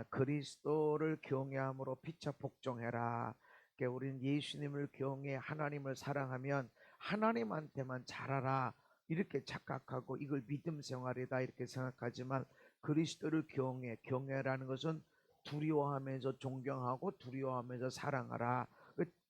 그리스도를 경외함으로 피차 복종해라. 그러니까 우리는 예수님을 경외 하나님을 사랑하면 하나님한테만 잘하라 이렇게 착각하고 이걸 믿음 생활이다 이렇게 생각하지만, 그리스도를 경외라는 것은 두려워하면서 존경하고 두려워하면서 사랑하라.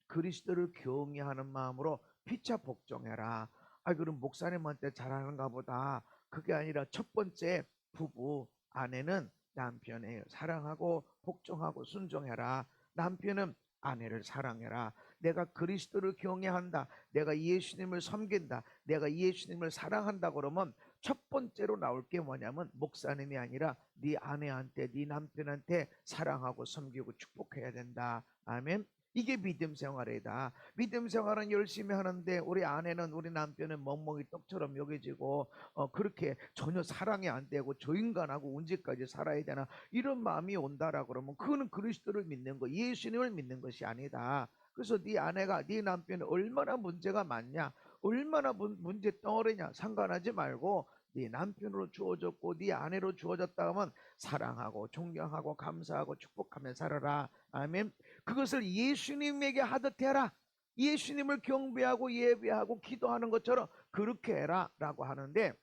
그리스도를 경외하는 마음으로 피차 복종해라. 그럼 목사님한테 잘하는가 보다. 그게 아니라 첫 번째, 부부 아내는 남편을 사랑하고 복종하고 순종해라. 남편은 아내를 사랑해라. 내가 그리스도를 경외한다, 내가 예수님을 섬긴다, 내가 예수님을 사랑한다 그러면 첫 번째로 나올 게 뭐냐면 목사님이 아니라 네 아내한테, 네 남편한테 사랑하고 섬기고 축복해야 된다. 아멘. 이게 믿음 생활이다. 믿음 생활은 열심히 하는데 우리 아내는, 우리 남편은 멍멍이 떡처럼 여겨지고 그렇게 전혀 사랑이 안 되고 저 인간하고 언제까지 살아야 되나 이런 마음이 온다라 그러면 그거는 그리스도를 믿는 거, 예수님을 믿는 것이 아니다. 그래서 네 아내가, 네 남편이 얼마나 문제가 많냐, 얼마나 문제 덩어리냐 상관하지 말고 네 남편으로 주어졌고 네 아내로 주어졌다 하면 사랑하고 존경하고 감사하고 축복하며 살아라. 아멘. 그것을 예수님에게 하듯 해라. 예수님을 경배하고 예배하고 기도하는 것처럼 그렇게 해라 라고 하는데,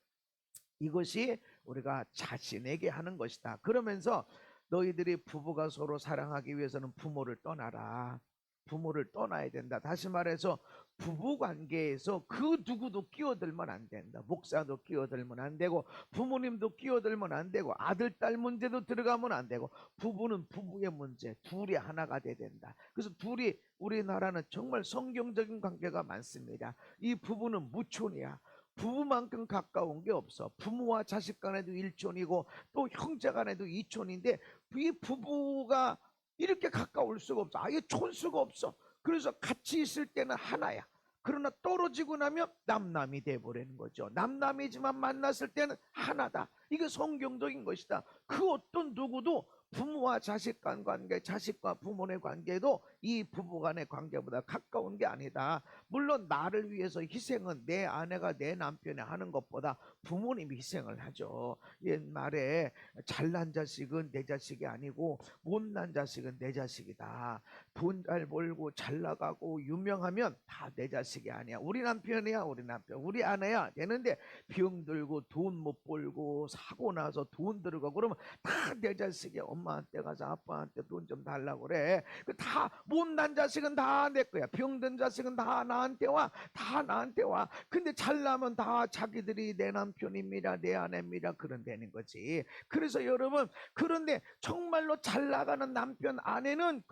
이것이 우리가 자신에게 하는 것이다. 그러면서 너희들이 부부가 서로 사랑하기 위해서는 부모를 떠나라. 부모를 떠나야 된다. 다시 말해서 부부관계에서 그 누구도 끼어들면 안 된다. 목사도 끼어들면 안 되고 부모님도 끼어들면 안 되고 아들 딸 문제도 들어가면 안 되고, 부부는 부부의 문제, 둘이 하나가 돼야 된다. 그래서 둘이, 우리나라는 정말 성경적인 관계가 많습니다. 이 부부는 무촌이야. 부부만큼 가까운 게 없어. 부모와 자식 간에도 일촌이고 또 형제 간에도 이촌인데 이 부부가 이렇게 가까울 수가 없어. 아예 촌수가 없어. 그래서 같이 있을 때는 하나야. 그러나 떨어지고 나면 남남이 돼버리는 거죠. 남남이지만 만났을 때는 하나다. 이게 성경적인 것이다. 그 어떤 누구도 부모와 자식 간 관계, 자식과 부모의 관계도 이 부부 간의 관계보다 가까운 게 아니다. 물론 나를 위해서 희생은 내 아내가 내 남편이 하는 것보다 부모님이 희생을 하죠. 옛말에 잘난 자식은 내 자식이 아니고 못난 자식은 내 자식이다. 돈 잘 벌고 잘 나가고 유명하면 다 내 자식이 아니야. 우리 남편이야, 우리 남편, 우리 아내야 되는데 병들고 돈 못 벌고 사고 나서 돈 들어가고 그러면 다 내 자식이야. 엄마한테 가서 아빠한테 돈 좀 달라고 그래. 다 못난 자식은 다 내 거야. 병든 자식은 다 나한테 와. 다 나한테 와. 근데 잘나면 다 자기들이 내 남편입니다, 내 아내입니다 그런 되는 거지. 그래서 여러분, 그런데 정말로 잘 나가는 남편 아내는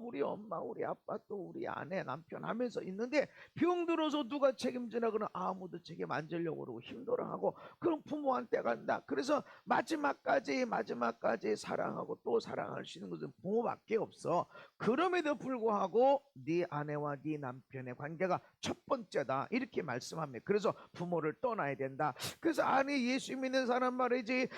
우리 엄마 우리 아빠 또 우리 아내 남편 하면서 있는데 병들어서 누가 책임지나 그러면 아무도 책임 안 지려고 그러고 힘들어하고 그럼 부모한테 간다. 그래서 마지막까지 사랑하고 또 사랑할 수 있는 것은 부모밖에 없어. 그럼에도 불구하고 네 아내와 네 남편의 관계가 첫 번째다 이렇게 말씀합니다. 그래서 부모를 떠나야 된다. 그래서 예수 믿는 사람 말이지,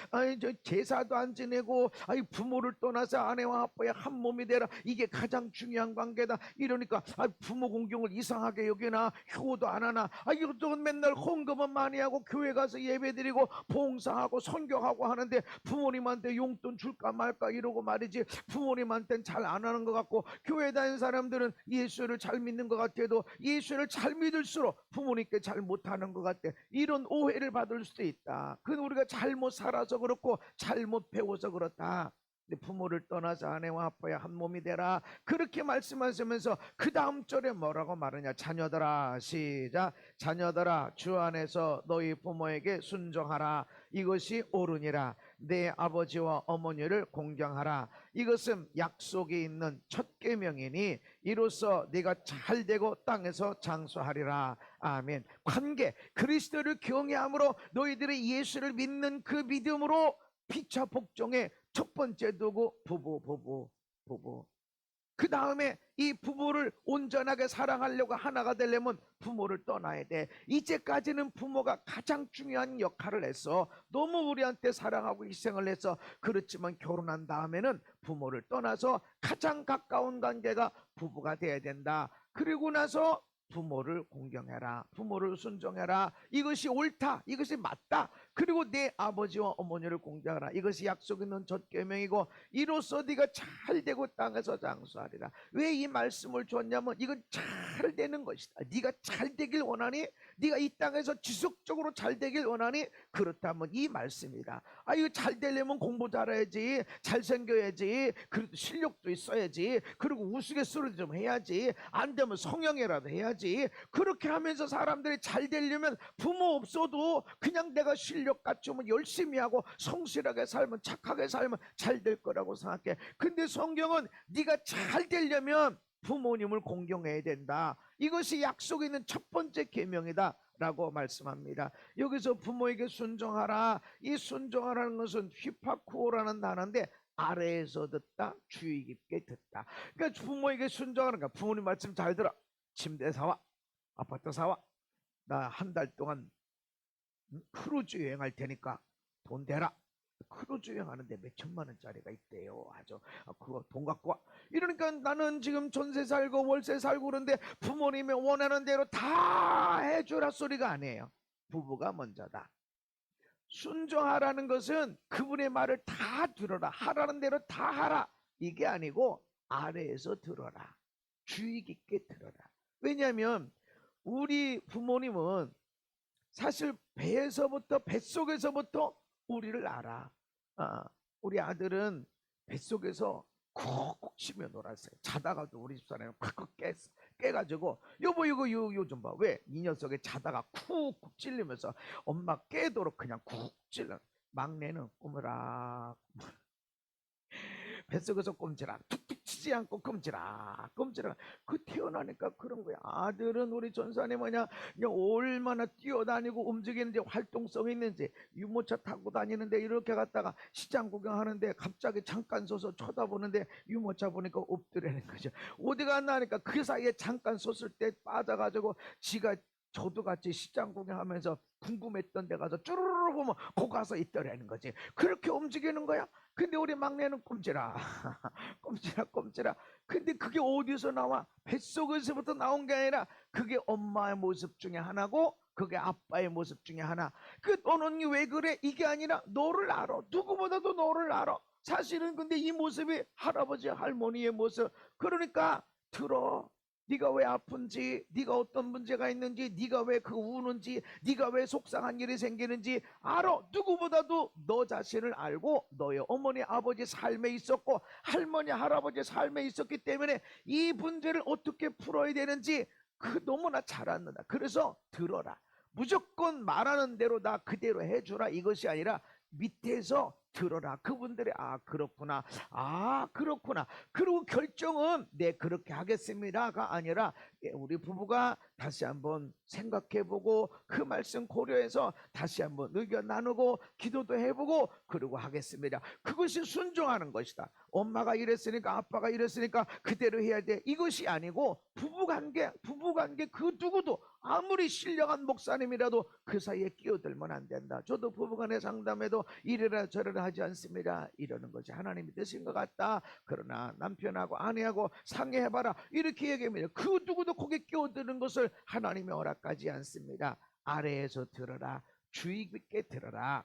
저 제사도 안 지내고 부모를 떠나서 아내와 아빠의 한 몸이 되라, 이게 가장 중요한 관계다 이러니까 부모 공경을 이상하게 여기나, 효도 안 하나, 이것도 맨날 헌금은 많이 하고 교회 가서 예배드리고 봉사하고 선교하고 하는데 부모님한테 용돈 줄까 말까 이러고 말이지, 부모님한테는 잘 안 하는 것 같고 교회 다니는 사람들은 예수를 잘 믿는 것 같아도 예수를 잘 믿을수록 부모님께 잘 못하는 것 같아. 이런 오해를 받을 수도 있다. 그건 우리가 잘못 살아서 그렇고 잘못 배워서 그렇다. 부모를 떠나서 아내와 아빠의 한 몸이 되라 그렇게 말씀하시면서 그 다음 절에 뭐라고 말하냐. 자녀들아, 시작. 자녀들아, 주 안에서 너희 부모에게 순종하라. 이것이 옳으니라. 내 아버지와 어머니를 공경하라. 이것은 약속이 있는 첫 계명이니 이로써 네가 잘되고 땅에서 장수하리라. 아멘. 관계, 그리스도를 경외함으로 너희들이 예수를 믿는 그 믿음으로 피차 복종의 첫 번째 도구 부부. 그 다음에 이 부부를 온전하게 사랑하려고 하나가 되려면 부모를 떠나야 돼. 이제까지는 부모가 가장 중요한 역할을 했어. 너무 우리한테 사랑하고 희생을 했어. 그렇지만 결혼한 다음에는 부모를 떠나서 가장 가까운 관계가 부부가 돼야 된다. 그리고 나서 부모를 공경해라. 부모를 순종해라. 이것이 옳다. 이것이 맞다. 그리고 내 아버지와 어머니를 공경하라. 이것이 약속 있는 첫 계명이고 이로써 네가 잘 되고 땅에서 장수하리라. 왜 이 말씀을 줬냐면 이건 잘 되는 것이다. 네가 잘 되길 원하니, 네가 이 땅에서 지속적으로 잘 되길 원하니, 그렇다면 이 말씀이다. 아, 이거 잘 되려면 공부 잘해야지, 잘생겨야지, 그리고 실력도 있어야지, 그리고 우스갯소리도 좀 해야지, 안 되면 성형이라도 해야지. 그렇게 하면서 사람들이 잘 되려면 부모 없어도 그냥 내가 실력 갖추면 열심히 하고 성실하게 살면, 착하게 살면 잘 될 거라고 생각해. 근데 성경은 네가 잘 되려면 부모님을 공경해야 된다. 이것이 약속에 있는 첫 번째 계명이다 라고 말씀합니다. 여기서 부모에게 순종하라, 이 순종하라는 것은 휘파쿠오라는 단어인데 아래에서 듣다, 주의 깊게 듣다. 그러니까 부모에게 순종하는 거야. 부모님 말씀 잘 들어. 침대 사와, 아파트 사와, 나 한 달 동안 크루즈 여행할 테니까 돈 대라. 크루즈 여행하는데 몇 천만 원짜리가 있대요. 아주 그거 돈 갖고 와. 이러니까 나는 지금 전세 살고 월세 살고 그런데 부모님이 원하는 대로 다 해주라 소리가 아니에요. 부부가 먼저다. 순종하라는 것은 그분의 말을 다 들어라, 하라는 대로 다 하라, 이게 아니고 아래에서 들어라, 주의 깊게 들어라. 왜냐하면 우리 부모님은 사실 배에서부터, 뱃속에서부터 우리를 알아. 우리 아들은 뱃속에서 콕콕 치며 놀았어요. 자다가도 우리 집사람이 콱콱 깨가지고 여보 이거 요 좀 봐. 왜? 이 녀석이 자다가 쿡쿡 찔리면서 엄마 깨도록 그냥 쿡 찔러. 막내는 꼬무락 뱃속에서 꼼지락 툭툭 치지 않고 꼼지락 꼼지락. 그 태어나니까 그런 거야. 아들은 우리 전사님 뭐냐, 얼마나 뛰어다니고 움직이는지, 활동성이 있는지. 유모차 타고 다니는데 이렇게 갔다가 시장 구경하는데 갑자기 잠깐 서서 쳐다보는데 유모차 보니까 엎드리는 거죠. 어디가 안 나니까 그 사이에 잠깐 섰을 때 빠져가지고 지가 저도 같이 시장 구경하면서 궁금했던 데 가서 쭈르르 보면 거 가서 있더라는 거지. 그렇게 움직이는 거야. 근데 우리 막내는 꼼지락 꼼지락. 근데 그게 어디서 나와? 뱃속에서부터 나온 게 아니라 그게 엄마의 모습 중에 하나고 그게 아빠의 모습 중에 하나. 그 너는 왜 그래? 이게 아니라 너를 알아. 누구보다도 너를 알아. 사실은 근데 이 모습이 할아버지 할머니의 모습. 그러니까 들어. 네가 왜 아픈지, 네가 어떤 문제가 있는지, 네가 왜 그 우는지, 네가 왜 속상한 일이 생기는지 알아. 누구보다도 너 자신을 알고 너의 어머니 아버지 삶에 있었고 할머니 할아버지 삶에 있었기 때문에 이 문제를 어떻게 풀어야 되는지 너무나 잘 안다. 그래서 들어라. 무조건 말하는 대로 나 그대로 해주라, 이것이 아니라 밑에서 들어라. 그분들이 그렇구나, 그렇구나. 그리고 결정은 네 그렇게 하겠습니다가 아니라 우리 부부가 다시 한번 생각해보고 그 말씀 고려해서 다시 한번 의견 나누고 기도도 해보고 그러고 하겠습니다. 그것이 순종하는 것이다. 엄마가 이랬으니까 아빠가 이랬으니까 그대로 해야 돼, 이것이 아니고 부부관계 그 누구도 아무리 신령한 목사님이라도 그 사이에 끼어들면 안 된다. 저도 부부간의 상담에도 이래라 저래라 하지 않습니다. 이러는 것이 하나님이 뜻인 것 같다. 그러나 남편하고 아내하고 상의해봐라, 이렇게 얘기합니다. 그 누구도 거기에 끼어드는 것을 하나님이 허락하지 않습니다. 아래에서 들어라, 주의 깊게 들어라.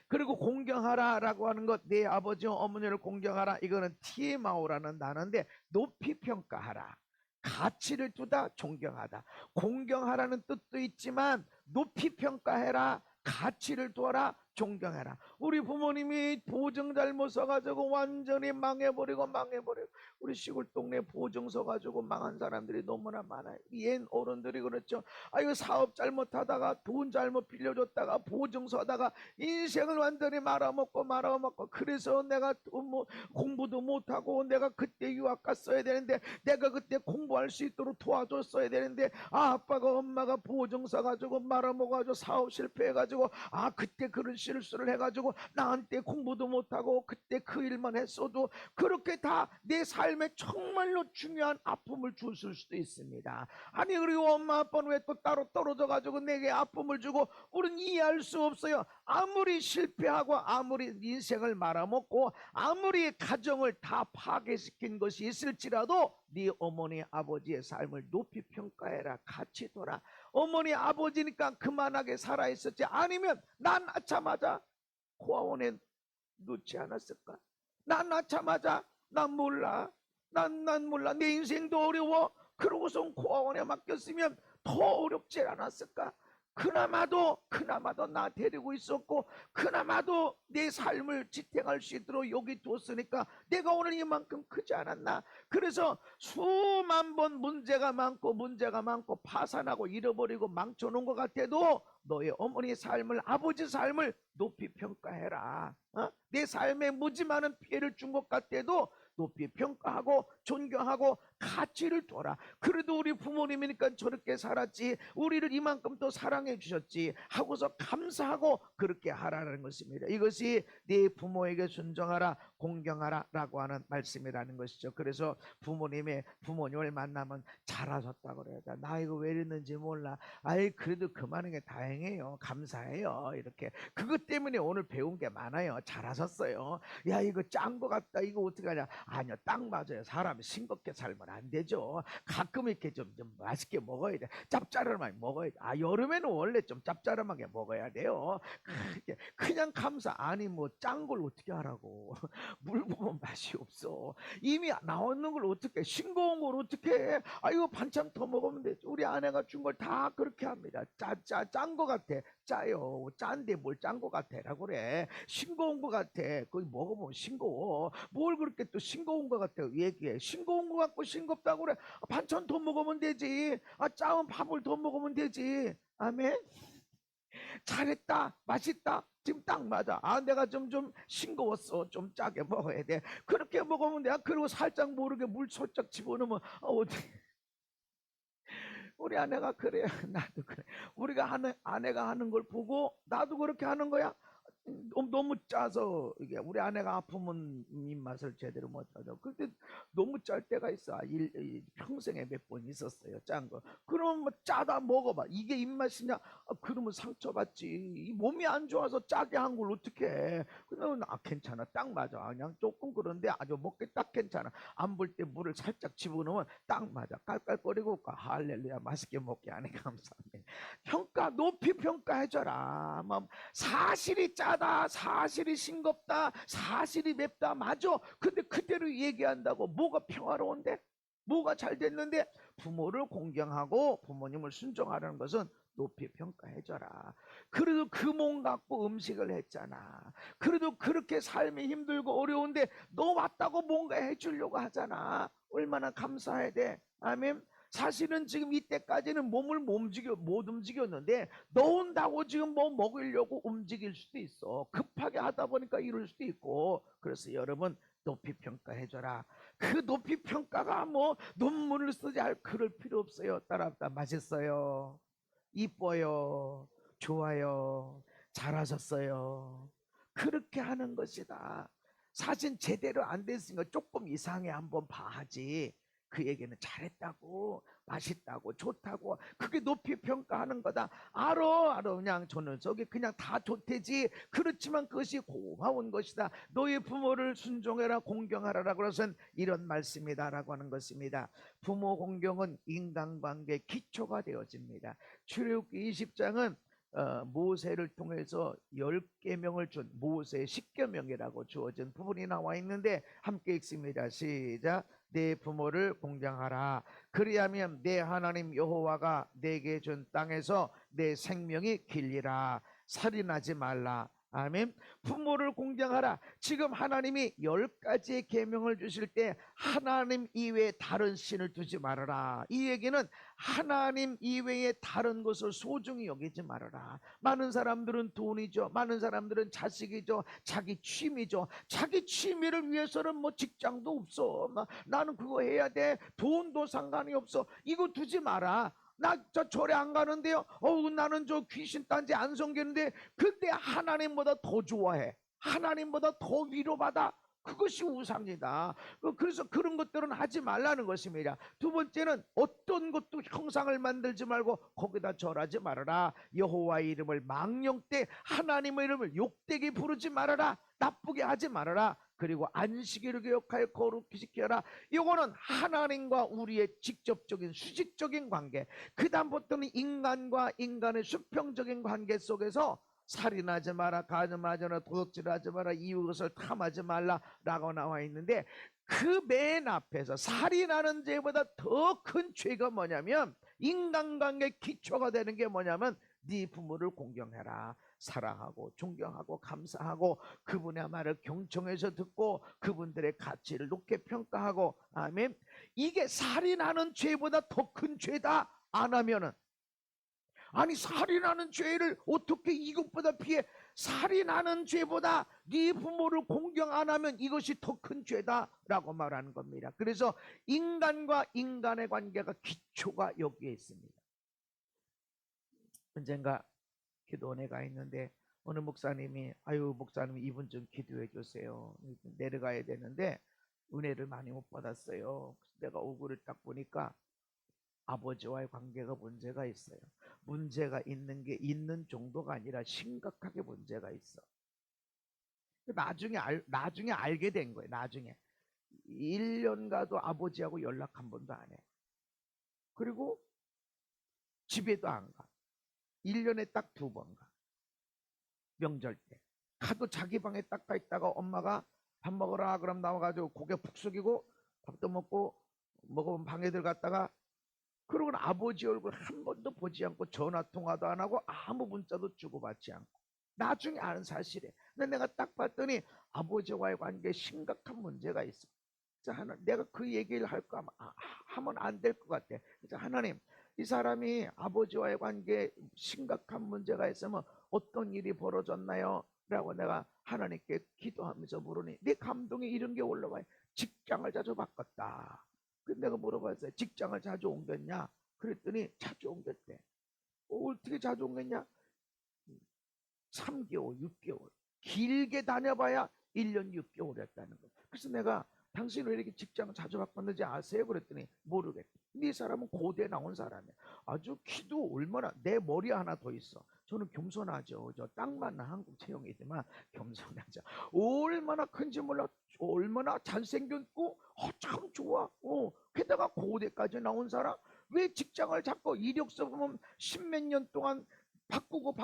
그리고 공경하라 라고 하는 것, 내 아버지와 어머니를 공경하라, 이거는 티에마오라는 단어인데 높이 평가하라, 가치를 두다, 존경하다. 공경하라는 뜻도 있지만 높이 평가해라, 가치를 두어라, 존경해라. 우리 부모님이 보증 잘못 써가지고 완전히 망해버리고 우리 시골 동네 보증 써가지고 망한 사람들이 너무나 많아요. 옛 어른들이 그렇죠. 이거 사업 잘못하다가 돈 잘못 빌려줬다가 보증 서다가 인생을 완전히 말아먹고 그래서 내가 공부도 못하고 내가 그때 유학 갔어야 되는데, 내가 그때 공부할 수 있도록 도와줬어야 되는데, 아빠가 엄마가 보증 써가지고 말아먹어가지고 사업 실패해가지고 그때 그런 실수를 해가지고 나한테 공부도 못하고 그때 그 일만 했어도 그렇게 다 내 삶에 정말로 중요한 아픔을 줬을 수도 있습니다. 아니 그리고 엄마 아빠는 왜 또 따로 떨어져 가지고 내게 아픔을 주고, 우리는 이해할 수 없어요. 아무리 실패하고 아무리 인생을 말아먹고 아무리 가정을 다 파괴시킨 것이 있을지라도 네 어머니 아버지의 삶을 높이 평가해라, 같이 둬라. 어머니 아버지니까 그만하게 살아있었지, 아니면 난 낳자마자 고아원에 놓지 않았을까? 난 낳자마자 난 몰라, 난 몰라, 내 인생도 어려워, 그러고선 고아원에 맡겼으면 더 어렵지 않았을까? 그나마도 나 데리고 있었고, 그나마도 내 삶을 지탱할 수 있도록 여기 뒀으니까 내가 오늘 이만큼 크지 않았나? 그래서 수만 번 문제가 많고 파산하고 잃어버리고 망쳐놓은 것 같아도 너의 어머니 삶을, 아버지 삶을 높이 평가해라. 내 삶에 무지 많은 피해를 준 것 같아도 높이 평가하고 존경하고 가치를 둬라. 그래도 우리 부모님이니까 저렇게 살았지, 우리를 이만큼 또 사랑해 주셨지 하고서 감사하고 그렇게 하라는 것입니다. 이것이 네 부모에게 순종하라, 공경하라 라고 하는 말씀이라는 것이죠. 그래서 부모님을 만나면 잘하셨다고 그래요. 나 이거 왜 이랬는지 몰라, 아이 그래도 그만한 게 다행이에요, 감사해요, 이렇게. 그것 때문에 오늘 배운 게 많아요. 잘하셨어요. 야 이거 짠 거 같다, 이거 어떻게 하냐. 아니요, 딱 맞아요. 사람이 싱겁게 살면 안 되죠. 가끔 이렇게 좀 맛있게 먹어야 돼. 짭짤하게 먹어야 돼. 여름에는 원래 좀 짭짤하게 먹어야 돼요. 그냥 감사. 아니 뭐 짠 걸 어떻게 하라고. 물 부으면 맛이 없어. 이미 나오는 걸 어떻게, 싱거운 걸 어떻게 해. 이거 반찬 더 먹으면 되죠. 우리 아내가 준 걸 다 그렇게 합니다. 짠 거 같아. 짜요. 짠데 뭘 짠 거 같아 라고 그래. 싱거운 거 같아. 거기 먹어보면 싱거워. 뭘 그렇게 또 싱거운 거 같아 얘기해. 싱거운 거 같고 싱겁다고 그래. 반찬 더 먹으면 되지. 짜면 밥을 더 먹으면 되지. 아멘. 잘했다, 맛있다, 지금 딱 맞아. 내가 좀 싱거웠어, 좀 짜게 먹어야 돼. 그렇게 먹으면 돼. 그리고 살짝 모르게 물 살짝 집어넣으면 어떻게. 우리 아내가 그래요. 나도 그래. 아내가 하는 걸 보고 나도 그렇게 하는 거야. 너무 짜서 이게 우리 아내가 아프면 입맛을 제대로 못하죠. 근데 너무 짤 때가 있어. 평생에 몇 번 있었어요, 짠 거. 그러면 뭐 짜다 먹어봐, 이게 입맛이냐? 그러면 상처받지. 이 몸이 안 좋아서 짜게 한 걸 어떻게 해. 그러면 괜찮아, 딱 맞아, 그냥 조금 그런데 아주 먹기 딱 괜찮아. 안 볼 때 물을 살짝 집어넣으면 딱 맞아. 깔깔거리고 할렐루야, 맛있게 먹게 하네. 감사합니다. 높이 평가해줘라. 사실이 짜다, 사실이 싱겁다, 사실이 맵다, 맞아. 근데 그대로 얘기한다고 뭐가 평화로운데, 뭐가 잘 됐는데. 부모를 공경하고 부모님을 순종하라는 것은 높이 평가해줘라. 그래도 그 몸 갖고 음식을 했잖아. 그래도 그렇게 삶이 힘들고 어려운데 너 왔다고 뭔가 해주려고 하잖아. 얼마나 감사해야 돼. 아멘. 사실은 지금 이때까지는 몸을 못 움직였는데 너 온다고 지금 뭐 먹으려고 움직일 수도 있어. 급하게 하다 보니까 이럴 수도 있고. 그래서 여러분 높이 평가해줘라. 그 높이 평가가 뭐 눈물을 쓰지 그럴 필요 없어요. 따라합다. 맛있어요, 이뻐요, 좋아요, 잘하셨어요. 그렇게 하는 것이다. 사실 제대로 안 됐으니까 조금 이상해 한번 봐야지. 그 얘기는 잘했다고, 맛있다고, 좋다고, 그게 높이 평가하는 거다. 알아. 그냥 저는 저게 그냥 다 좋대지. 그렇지만 그것이 고마운 것이다. 너희 부모를 순종해라, 공경하라라고 해서 이런 말씀이다 라고 하는 것입니다. 부모 공경은 인간관계의 기초가 되어집니다. 출애굽기 20장은 모세를 통해서 10계명을 준 모세의 10계명이라고 주어진 부분이 나와 있는데 함께 읽습니다. 시작. 내 부모를 공경하라. 그리하면 내 하나님 여호와가 내게 준 땅에서 내 생명이 길리라. 살인하지 말라. 아멘. 부모를 공경하라. 지금 하나님이 10가지의 계명을 주실 때 하나님 이외에 다른 신을 두지 말아라. 이 얘기는 하나님 이외에 다른 것을 소중히 여기지 말아라. 많은 사람들은 돈이죠, 많은 사람들은 자식이죠, 자기 취미죠. 자기 취미를 위해서는 뭐 직장도 없어, 나는 그거 해야 돼, 돈도 상관이 없어. 이거 두지 마라. 나 저 절에 안 가는데요. 나는 저 귀신 딴지 안 섬기는데. 근데 하나님보다 더 좋아해, 하나님보다 더 위로받아. 그것이 우상이다. 그래서 그런 것들은 하지 말라는 것입니다. 두 번째는 어떤 것도 형상을 만들지 말고 거기다 절하지 말아라. 여호와의 이름을 망령 때 하나님의 이름을 욕되게 부르지 말아라. 나쁘게 하지 말아라. 그리고 안식일을 교육하여 거룩히 지켜라. 이거는 하나님과 우리의 직접적인 수직적인 관계, 그 다음부터는 인간과 인간의 수평적인 관계 속에서 살인하지 마라, 가늠하지 마라, 도둑질하지 마라, 이웃을 탐하지 말라라고 나와 있는데, 그 맨 앞에서 살인하는 죄보다 더 큰 죄가 뭐냐면, 인간관계 기초가 되는 게 뭐냐면 네 부모를 공경해라, 사랑하고 존경하고 감사하고 그분의 말을 경청해서 듣고 그분들의 가치를 높게 평가하고. 아멘. 이게 살인하는 죄보다 더 큰 죄다 안 하면은, 아니 살인하는 죄를 어떻게 이것보다 피해? 살인하는 죄보다 네 부모를 공경 안 하면 이것이 더 큰 죄다라고 말하는 겁니다. 그래서 인간과 인간의 관계가 기초가 여기에 있습니다. 언젠가 기도원에 가 있는데 어느 목사님이, 아유 목사님 이분 좀 기도해 주세요, 내려가야 되는데 은혜를 많이 못 받았어요. 내가 얼굴을 딱 보니까 아버지와의 관계가 문제가 있어요. 문제가 있는 게 있는 정도가 아니라 심각하게 문제가 있어. 나중에 알게 된 거예요. 나중에 1년 가도 아버지하고 연락 한 번도 안 해. 그리고 집에도 안 가. 1년에 딱 2번 가. 명절 때 가도 자기 방에 딱 가 있다가 엄마가 밥 먹으라 그럼 나와가지고 고개 푹 숙이고 밥도 먹고 먹으면 방에 들어갔다가, 그러고는 아버지 얼굴 한 번도 보지 않고 전화 통화도 안 하고 아무 문자도 주고받지 않고. 나중에 아는 사실이에요. 근데 내가 딱 봤더니 아버지와의 관계에 심각한 문제가 있어. 그래서 내가 그 얘기를 할까 하면 안 될 것 같아. 그래서 하나님, 이 사람이 아버지와의 관계에 심각한 문제가 있으면 어떤 일이 벌어졌나요? 라고 내가 하나님께 기도하면서 물으니 내 감동이 이런 게 올라와요. 직장을 자주 바꿨다. 근데 내가 물어봤어요. 직장을 자주 옮겼냐? 그랬더니 자주 옮겼대. 어떻게 자주 옮겼냐? 3개월, 6개월. 길게 다녀봐야 1년 6개월이었다는 거예요. 그래서 내가 당신 왜 이렇게 직장을 자주 바꿨는지 아세요? 그랬더니 모르겠대. 근데 이 사람은 고대 나온 사람이야. 아주 키도 얼마나, 내 머리 하나 더 있어. 저는 겸손하죠. 저 딱 맞는 한국 체형이지만 겸손하죠. 얼마나 큰지 몰라. 얼마나 잘생겼고 참 좋아. 게다가 고대까지 나온 사람. 왜 직장을 자꾸 이력서 보면 10몇 년 동안 바꾸고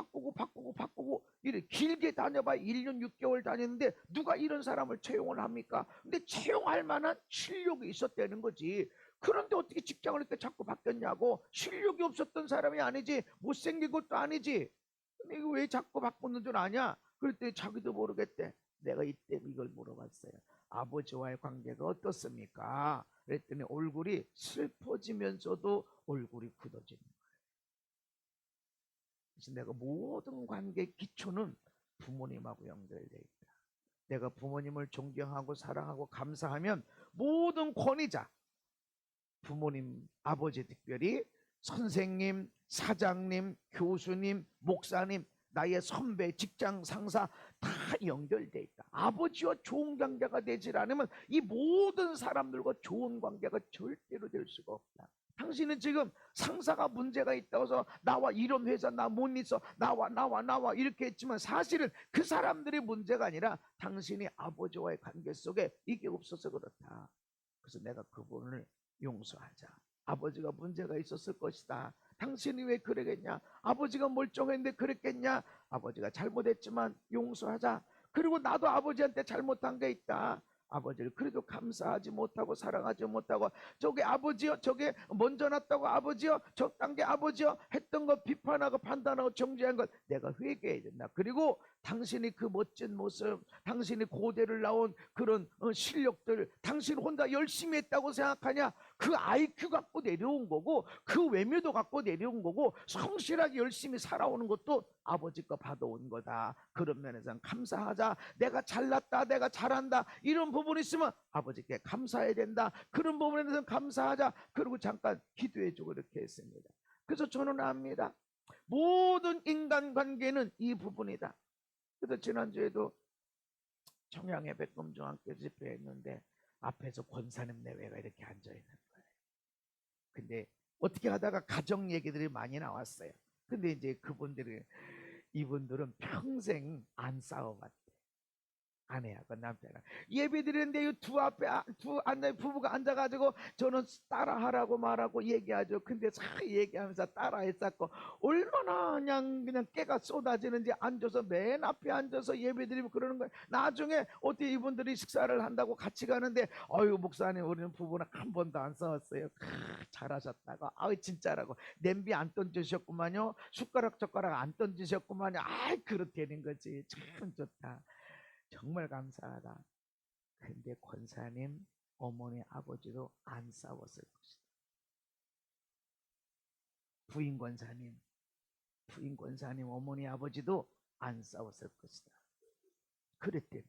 이래 길게 다녀봐 1년 6개월 다녔는데 누가 이런 사람을 채용을 합니까? 근데 채용할 만한 실력이 있었다는 거지. 그런데 어떻게 직장을 이렇게 자꾸 바뀌었냐고. 실력이 없었던 사람이 아니지, 못생긴 것도 아니지. 근데 이거 왜 자꾸 바꾸는 줄 아냐? 그랬더니 자기도 모르겠대. 내가 이때 이걸 물어봤어요. 아버지와의 관계가 어떻습니까? 그랬더니 얼굴이 슬퍼지면서도 얼굴이 굳어지는 거예요. 그래서 내가 모든 관계의 기초는 부모님하고 연결되어 있다. 내가 부모님을 존경하고 사랑하고 감사하면 모든 권위자, 부모님, 아버지 특별히 선생님, 사장님, 교수님, 목사님, 나의 선배, 직장 상사 다 연결되어 있다. 아버지와 좋은 관계가 되질 않으면 이 모든 사람들과 좋은 관계가 절대로 될 수가 없다. 당신은 지금 상사가 문제가 있다고 해서 나와 이런 회사 나 못 있어, 나와 이렇게 했지만 사실은 그 사람들이 문제가 아니라 당신이 아버지와의 관계 속에 이게 없어서 그렇다. 그래서 내가 그분을 용서하자. 아버지가 문제가 있었을 것이다. 당신이 왜 그러겠냐? 아버지가 멀쩡했는데 그랬겠냐? 아버지가 잘못했지만 용서하자. 그리고 나도 아버지한테 잘못한 게 있다. 아버지를 그래도 감사하지 못하고 사랑하지 못하고, 저게 아버지요, 저게 먼저 났다고 아버지요, 저딴 게 아버지요 했던 것 비판하고 판단하고 정죄한 것 내가 회개해야 된다. 그리고 당신이 그 멋진 모습, 당신이 고대를 나온 그런 실력들, 당신 혼자 열심히 했다고 생각하냐? 그 IQ 갖고 내려온 거고 그 외모도 갖고 내려온 거고 성실하게 열심히 살아오는 것도 아버지 거 받아온 거다. 그런 면에서는 감사하자. 내가 잘났다, 내가 잘한다, 이런 부분이 있으면 아버지께 감사해야 된다. 그런 부분에서는 감사하자. 그리고 잠깐 기도해주고 이렇게 했습니다. 그래서 저는 압니다. 모든 인간관계는 이 부분이다. 그래서 지난주에도 청양의 백금중학교 집회했는데 앞에서 권사님 내외가 이렇게 앉아있는 거예요. 근데 어떻게 하다가 가정 얘기들이 많이 나왔어요. 근데 이제 이분들은 평생 안 싸워봤대. 아내하고 남편하고 예배 드리는데 이 두 앞에 부부가 앉아가지고 저는 따라하라고 말하고 얘기하죠. 근데 잘 얘기하면서 따라했었고 얼마나 그냥 깨가 쏟아지는지 앉아서 맨 앞에 앉아서 예배 드리고 그러는 거예요. 나중에 어떻게 이분들이 식사를 한다고 같이 가는데 어유 목사님 우리는 부부는 한 번도 안 싸웠어요. 잘하셨다고. 아유 진짜라고. 냄비 안 던지셨구만요. 숟가락 젓가락 안 던지셨구만요. 아 그렇게 되는 거지. 참 좋다. 정말 감사하다. 근데 권사님 어머니 아버지도 안 싸웠을 것이다. 부인 권사님 어머니 아버지도 안 싸웠을 것이다. 그랬대.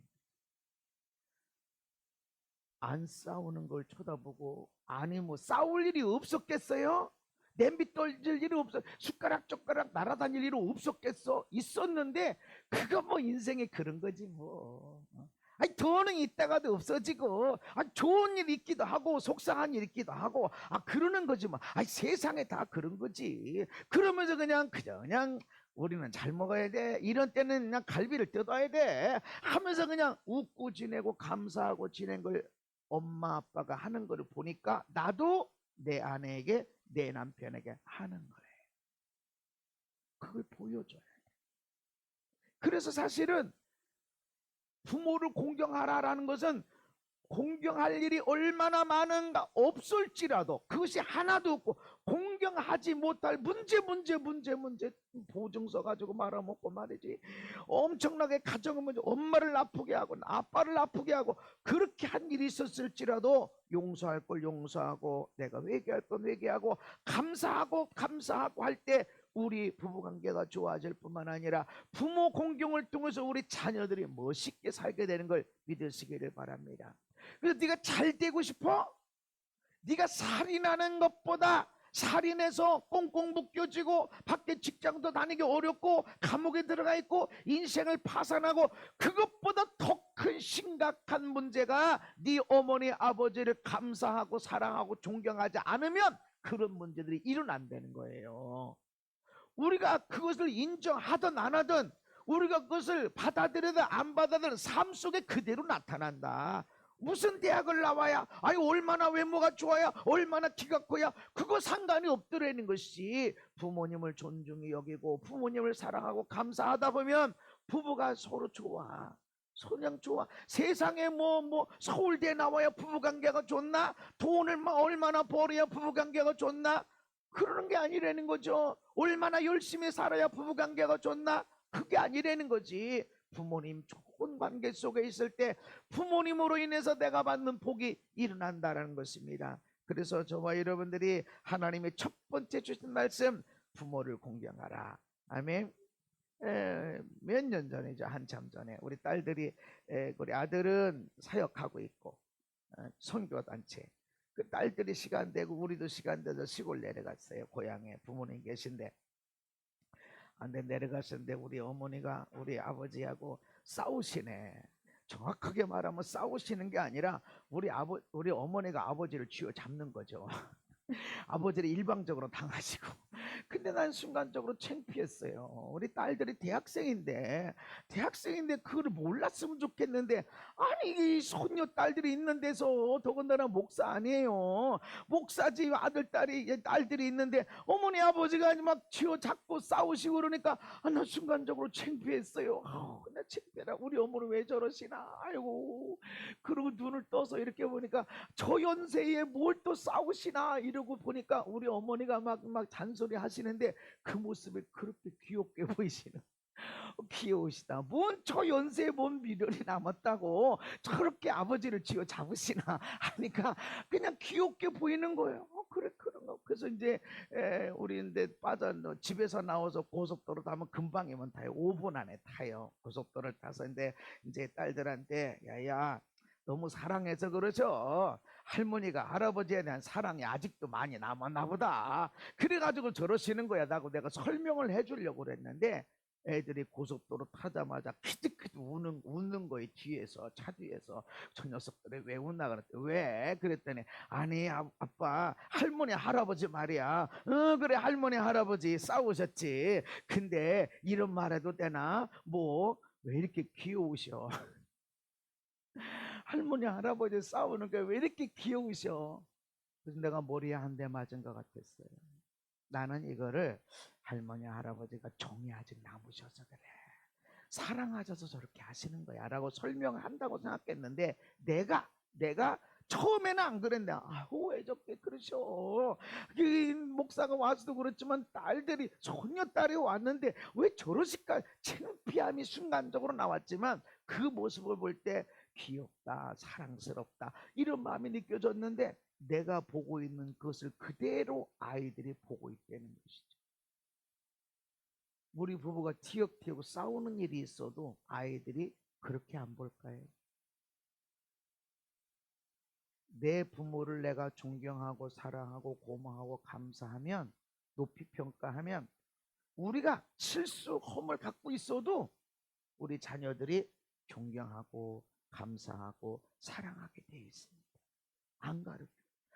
안 싸우는 걸 쳐다보고 아니 뭐 싸울 일이 없었겠어요? 냄비 떨질 일이 없어. 숟가락 젓가락 날아다닐 일이 없었겠어? 있었는데 그거 뭐 인생에 그런 거지 뭐. 아니 더는 있다가도 없어지고 좋은 일 있기도 하고 속상한 일 있기도 하고 그러는 거지 뭐. 아니 세상에 다 그런 거지. 그러면서 그냥 우리는 잘 먹어야 돼. 이런 때는 그냥 갈비를 뜯어야 돼. 하면서 그냥 웃고 지내고 감사하고 지낸 걸 엄마 아빠가 하는 거를 보니까 나도 내 아내에게 내 남편에게 하는 거예요. 그걸 보여줘야 돼. 그래서 사실은 부모를 공경하라라는 것은 공경할 일이 얼마나 많은가 없을지라도 그것이 하나도 없고 공경하지 못할 문제 보증서 가지고 말아먹고 말이지. 엄청나게 가정의 문제, 엄마를 아프게 하고 아빠를 아프게 하고 그렇게 한 일이 있었을지라도 용서할 걸 용서하고 내가 회개할 건 회개하고 감사하고 할 때 우리 부부관계가 좋아질 뿐만 아니라 부모 공경을 통해서 우리 자녀들이 멋있게 살게 되는 걸 믿으시기를 바랍니다. 그래서 네가 잘 되고 싶어? 네가 살인하는 것보다 살인해서 꽁꽁 묶여지고 밖에 직장도 다니기 어렵고 감옥에 들어가 있고 인생을 파산하고 그것보다 더 큰 심각한 문제가 네 어머니 아버지를 감사하고 사랑하고 존경하지 않으면 그런 문제들이 일어난다는 거예요. 우리가 그것을 인정하든 안 하든 우리가 그것을 받아들여든 안 받아들여든 삶 속에 그대로 나타난다. 무슨 대학을 나와야 얼마나 외모가 좋아야 얼마나 키가 커야 그거 상관이 없더라는 것이 부모님을 존중히 여기고 부모님을 사랑하고 감사하다 보면 부부가 서로 좋아. 그냥 좋아. 세상에 서울대 나와야 부부관계가 좋나? 돈을 얼마나 벌어야 부부관계가 좋나? 그러는 게 아니라는 거죠. 얼마나 열심히 살아야 부부관계가 좋나? 그게 아니라는 거지. 부모님 좋은 관계 속에 있을 때 부모님으로 인해서 내가 받는 복이 일어난다는 것입니다. 그래서 저와 여러분들이 하나님의 첫 번째 주신 말씀 부모를 공경하라. 아멘. 몇 년 전이죠. 한참 전에 우리 딸들이 우리 아들은 사역하고 있고 선교단체 그 딸들이 시간 되고 우리도 시간 돼서 시골 내려갔어요. 고향에 부모님 계신데 안데 내려갔었는데 우리 어머니가 우리 아버지하고 싸우시네. 정확하게 말하면 싸우시는 게 아니라 우리 어머니가 아버지를 쥐어 잡는 거죠. 아버지를 일방적으로 당하시고. 근데 난 순간적으로 창피했어요. 우리 딸들이 대학생인데 그걸 몰랐으면 좋겠는데 아니 이 손녀 딸들이 있는 데서 더군다나 목사 아니에요. 목사지 딸들이 있는데 어머니 아버지가 막 쥐어잡고 싸우시고 그러니까 나 순간적으로 창피했어요. 나 창피해라. 우리 어머니 왜 저러시나. 아이고. 그리고 눈을 떠서 이렇게 보니까 저 연세에 뭘 또 싸우시나 이러고 보니까 우리 어머니가 막 잔소리 하시는데 그 모습이 그렇게 귀엽게 보이시는. 귀여우시다. 뭔 저 연세에 뭔 미련이 남았다고 저렇게 아버지를 쥐어 잡으시나 하니까 그냥 귀엽게 보이는 거예요. 그래 그런 거. 그래서 이제 우리 이제 집에서 나와서 고속도로 타면 금방이면 타요. 5분 안에 타요. 고속도로를 타서 이제 딸들한테 야야 너무 사랑해서 그러죠. 할머니가 할아버지에 대한 사랑이 아직도 많이 남았나 보다. 그래가지고 저러시는 거야. 내가 설명을 해주려고 그랬는데 애들이 고속도로 타자마자 키득키득 웃는 거예요. 차 뒤에서. 저 녀석들이 왜 웃나 그랬더니 왜? 그랬더니 아니 아빠 할머니 할아버지 말이야. 그래 할머니 할아버지 싸우셨지. 근데 이런 말 해도 되나? 왜 이렇게 귀여우셔? 할머니 할아버지 싸우는 게 왜 이렇게 귀여우셔? 그래서 내가 머리에 한 대 맞은 것 같았어요. 나는 이거를 할머니 할아버지가 정이 아직 남으셔서 그래, 사랑하셔서 저렇게 하시는 거야 라고 설명한다고 생각했는데, 내가 처음에는 안 그랬는데, 왜 저렇게 그러셔? 이 목사가 와서도 그렇지만 딸들이, 손녀딸이 왔는데 왜 저러실까? 창피함이 순간적으로 나왔지만 그 모습을 볼 때 귀엽다, 사랑스럽다, 이런 마음이 느껴졌는데, 내가 보고 있는 것을 그대로 아이들이 보고 있다는 것이죠. 우리 부부가 티격태격 싸우는 일이 있어도 아이들이 그렇게 안 볼까요? 내 부모를 내가 존경하고 사랑하고 고마워하고 감사하면, 높이 평가하면, 우리가 실수 허물 갖고 있어도 우리 자녀들이 존경하고 감사하고 사랑하게 되어 있습니다. 안 가르쳐.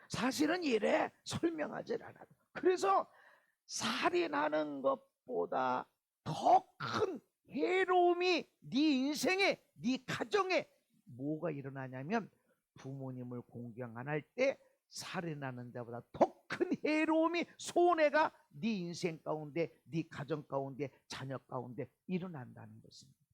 사실은 이래 설명하지 않아도. 그래서 살인하는 것보다 더 큰 해로움이 네 인생에, 네 가정에 뭐가 일어나냐면, 부모님을 공경 안 할 때 살인하는 데보다 더 큰 해로움이, 손해가 네 인생 가운데, 네 가정 가운데, 자녀 가운데 일어난다는 것입니다.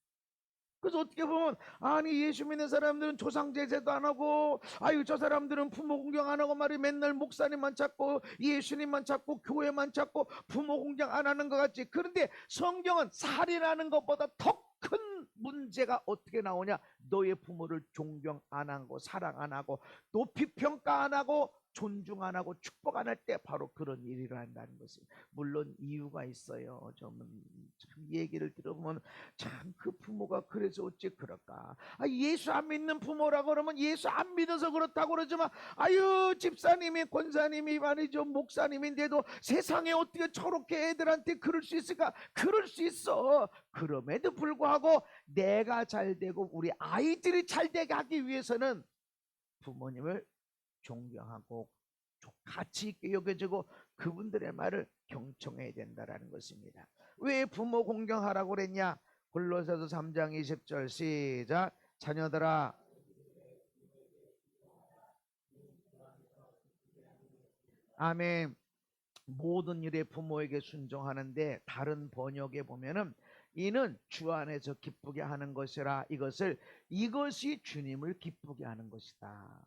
그래서 어떻게 보면, 아니 예수 믿는 사람들은 조상 제사도 안 하고, 아유 저 사람들은 부모 공경 안 하고 말이 맨날 목사님만 찾고 예수님만 찾고 교회만 찾고 부모 공경 안 하는 것 같지. 그런데 성경은 살인하는 것보다 더 큰 문제가 어떻게 나오냐? 너의 부모를 존경 안 하고 사랑 안 하고 높이 평가 안 하고 존중 안 하고 축복 안 할 때 바로 그런 일이 일어난다는 것이, 물론 이유가 있어요. 좀 참 얘기를 들어보면, 참 그 부모가 그래서 어찌 그럴까? 예수 안 믿는 부모라고 그러면 예수 안 믿어서 그렇다고 그러지만, 아유 집사님이 권사님이 말이죠, 목사님인데도 세상에 어떻게 저렇게 애들한테 그럴 수 있을까? 그럴 수 있어. 그럼에도 불구하고 내가 잘 되고 우리 아이들이 잘 되게 하기 위해서는 부모님을 존경하고 가치 있게 여겨지고 그분들의 말을 경청해야 된다는 것입니다. 왜 부모 공경하라고 그랬냐? 골로새서 3장 20절 시작. 자녀들아, 아멘. 모든 일에 부모에게 순종하는데, 다른 번역에 보면은 이는 주 안에서 기쁘게 하는 것이라, 이것이 주님을 기쁘게 하는 것이다.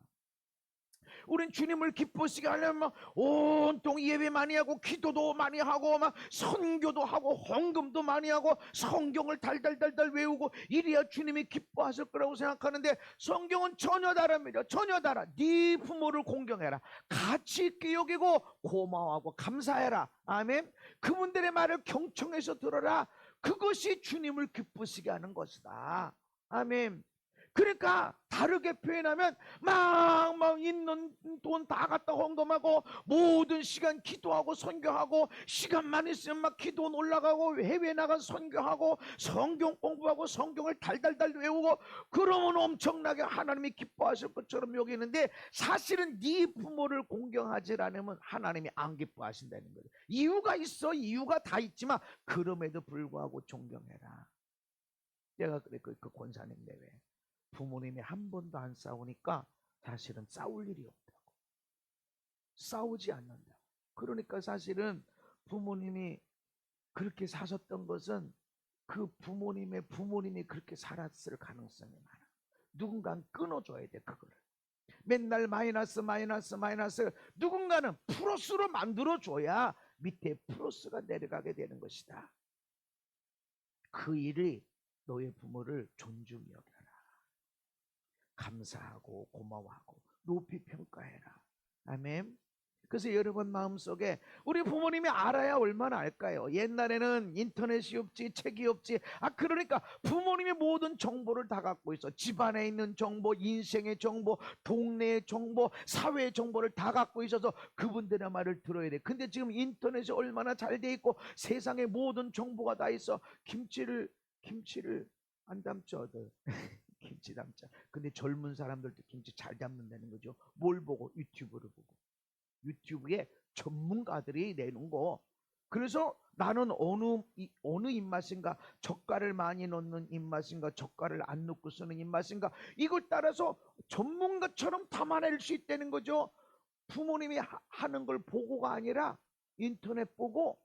우린 주님을 기쁘시게 하려면 막 온통 예배 많이 하고 기도도 많이 하고 막 선교도 하고 헌금도 많이 하고 성경을 달달달달 외우고 이래야 주님이 기뻐하실 거라고 생각하는데, 성경은 전혀 다릅니다. 전혀 달라. 네 부모를 공경해라, 가치 있게 여기고 고마워하고 감사해라. 아멘. 그분들의 말을 경청해서 들어라. 그것이 주님을 기쁘시게 하는 것이다. 아멘. 그러니까 다르게 표현하면, 막 있는 돈 다 갖다 헌금하고 모든 시간 기도하고 선교하고, 시간만 있으면 막 기도 올라가고 해외 나가 선교하고 성경 공부하고 성경을 달달달 외우고, 그러면 엄청나게 하나님이 기뻐하실 것처럼 여기는데, 사실은 네 부모를 공경하지 않으면 하나님이 안 기뻐하신다는 거예요. 이유가 있어. 이유가 다 있지만 그럼에도 불구하고 존경해라. 내가 그래, 그 권사님 내외 부모님이 한 번도 안 싸우니까 사실은 싸울 일이 없다고. 싸우지 않는다고. 그러니까 사실은 부모님이 그렇게 사셨던 것은 그 부모님이 그렇게 살았을 가능성이 많아. 누군가는 끊어줘야 돼, 그거를. 맨날 마이너스 누군가는 플러스로 만들어줘야 밑에 플러스가 내려가게 되는 것이다. 그 일이 너의 부모를 존중히 여겨라. 감사하고 고마워하고 높이 평가해라. 아멘. 그래서 여러분 마음속에 우리 부모님이 알아야 얼마나 알까요? 옛날에는 인터넷이 없지, 책이 없지. 그러니까 부모님이 모든 정보를 다 갖고 있어. 집안에 있는 정보, 인생의 정보, 동네의 정보, 사회의 정보를 다 갖고 있어서 그분들의 말을 들어야 돼. 근데 지금 인터넷이 얼마나 잘 돼 있고 세상에 모든 정보가 다 있어. 김치를 안 담죠. 김치 담자. 근데 젊은 사람들도 김치 잘 담는다는 거죠. 뭘 보고? 유튜브를 보고. 유튜브에 전문가들이 내놓은 거 그래서 나는 어느 입맛인가, 젓갈을 많이 넣는 입맛인가, 젓갈을 안 넣고 쓰는 입맛인가, 이걸 따라서 전문가처럼 담아낼 수 있다는 거죠. 부모님이 하는 걸 보고가 아니라 인터넷 보고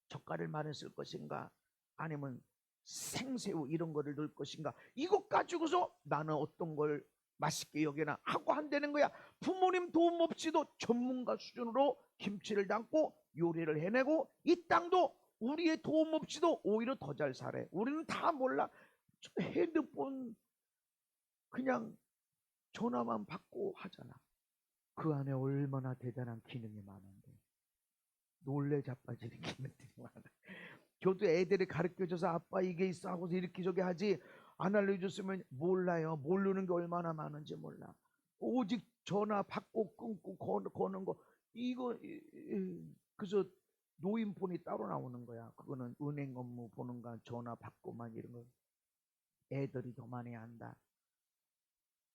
젓갈을 많이 쓸 것인가, 아니면 생새우 이런 거를 넣을 것인가, 이것 가지고서 나는 어떤 걸 맛있게 여기나 하고 한다는 거야. 부모님 도움 없이도 전문가 수준으로 김치를 담고 요리를 해내고, 이 땅도 우리의 도움 없이도 오히려 더 잘 살아요. 우리는 다 몰라. 핸드폰 그냥 전화만 받고 하잖아. 그 안에 얼마나 대단한 기능이 많은데, 놀래 자빠지는 기능들이 많아. 저도 애들이 가르쳐줘서 아빠 이게 있어 하고서 이렇게 저기 하지, 안 알려줬으면 몰라요. 모르는 게 얼마나 많은지 몰라. 오직 전화 받고 끊고 거는 거, 이거 그래서 노인폰이 따로 나오는 거야. 그거는 은행 업무 보는 거, 전화 받고만 이런 거. 애들이 더 많이 안다.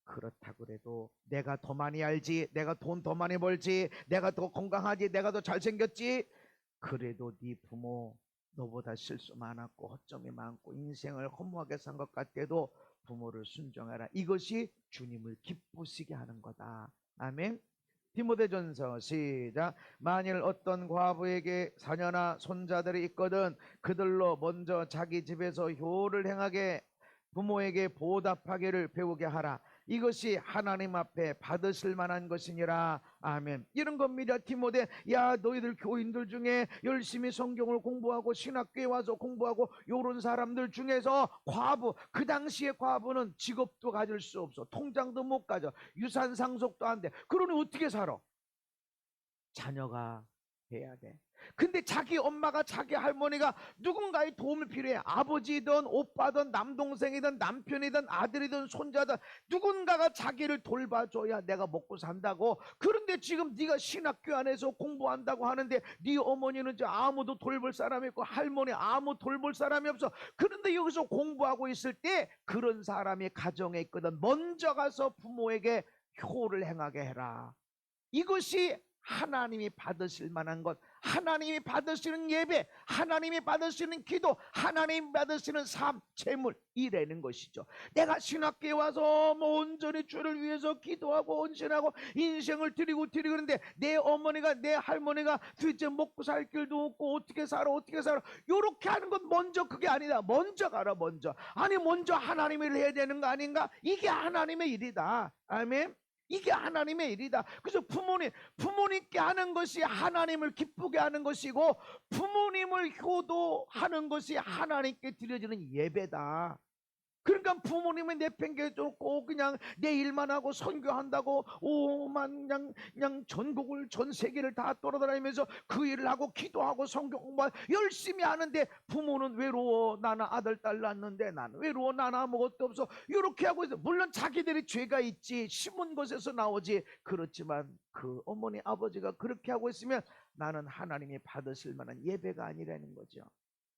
그렇다고 그래도 내가 더 많이 알지, 내가 돈 더 많이 벌지, 내가 더 건강하지, 내가 더 잘생겼지, 그래도 네 부모 너보다 실수 많았고 허점이 많고 인생을 허무하게 산 것 같아도 부모를 순종하라. 이것이 주님을 기쁘시게 하는 거다. 아멘. 디모데전서 시작. 만일 어떤 과부에게 자녀나 손자들이 있거든 그들로 먼저 자기 집에서 효를 행하게 부모에게 보답하기를 배우게 하라. 이것이 하나님 앞에 받으실 만한 것이니라. 아멘. 이런 겁니다. 디모데, 야 너희들 교인들 중에 열심히 성경을 공부하고 신학교에 와서 공부하고 요런 사람들 중에서 과부, 그 당시에 과부는 직업도 가질 수 없어, 통장도 못 가져, 유산 상속도 안 돼. 그러니 어떻게 살아? 자녀가 돼야 돼. 근데 자기 엄마가, 자기 할머니가 누군가의 도움이 필요해. 아버지든 오빠든 남동생이든 남편이든 아들이든 손자든 누군가가 자기를 돌봐줘야 내가 먹고 산다고. 그런데 지금 네가 신학교 안에서 공부한다고 하는데 네 어머니는 아무도 돌볼 사람이 없고 할머니 아무 돌볼 사람이 없어. 그런데 여기서 공부하고 있을 때 그런 사람이 가정에 있거든. 먼저 가서 부모에게 효를 행하게 해라. 이것이 하나님이 받으실 만한 것, 하나님이 받으시는 예배, 하나님이 받으시는 기도, 하나님이 받으시는 삶, 재물, 이라는 것이죠. 내가 신학교에 와서 온전히 주를 위해서 기도하고 헌신하고 인생을 드리고 그러는데 내 어머니가, 내 할머니가 도대체 먹고 살 길도 없고 어떻게 살아 요렇게 하는 건 먼저 그게 아니다. 먼저 가라. 먼저. 아니 먼저 하나님을 해야 되는 거 아닌가? 이게 하나님의 일이다. 아멘. 이게 하나님의 일이다. 그래서 부모님께 하는 것이 하나님을 기쁘게 하는 것이고, 부모님을 효도하는 것이 하나님께 드려지는 예배다. 그러니까 부모님은 내팽개쳤고 그냥 내 일만 하고 선교한다고 오만 그냥 전국을, 전 세계를 다 돌아다니면서 그 일을 하고 기도하고 성경 공부 열심히 하는데 부모는 외로워. 나는 아들 딸 낳았는데 나는 외로워. 나는 아무것도 없어. 이렇게 하고 있어. 물론 자기들이 죄가 있지, 심은 것에서 나오지. 그렇지만 그 어머니 아버지가 그렇게 하고 있으면 나는 하나님이 받으실 만한 예배가 아니라는 거죠.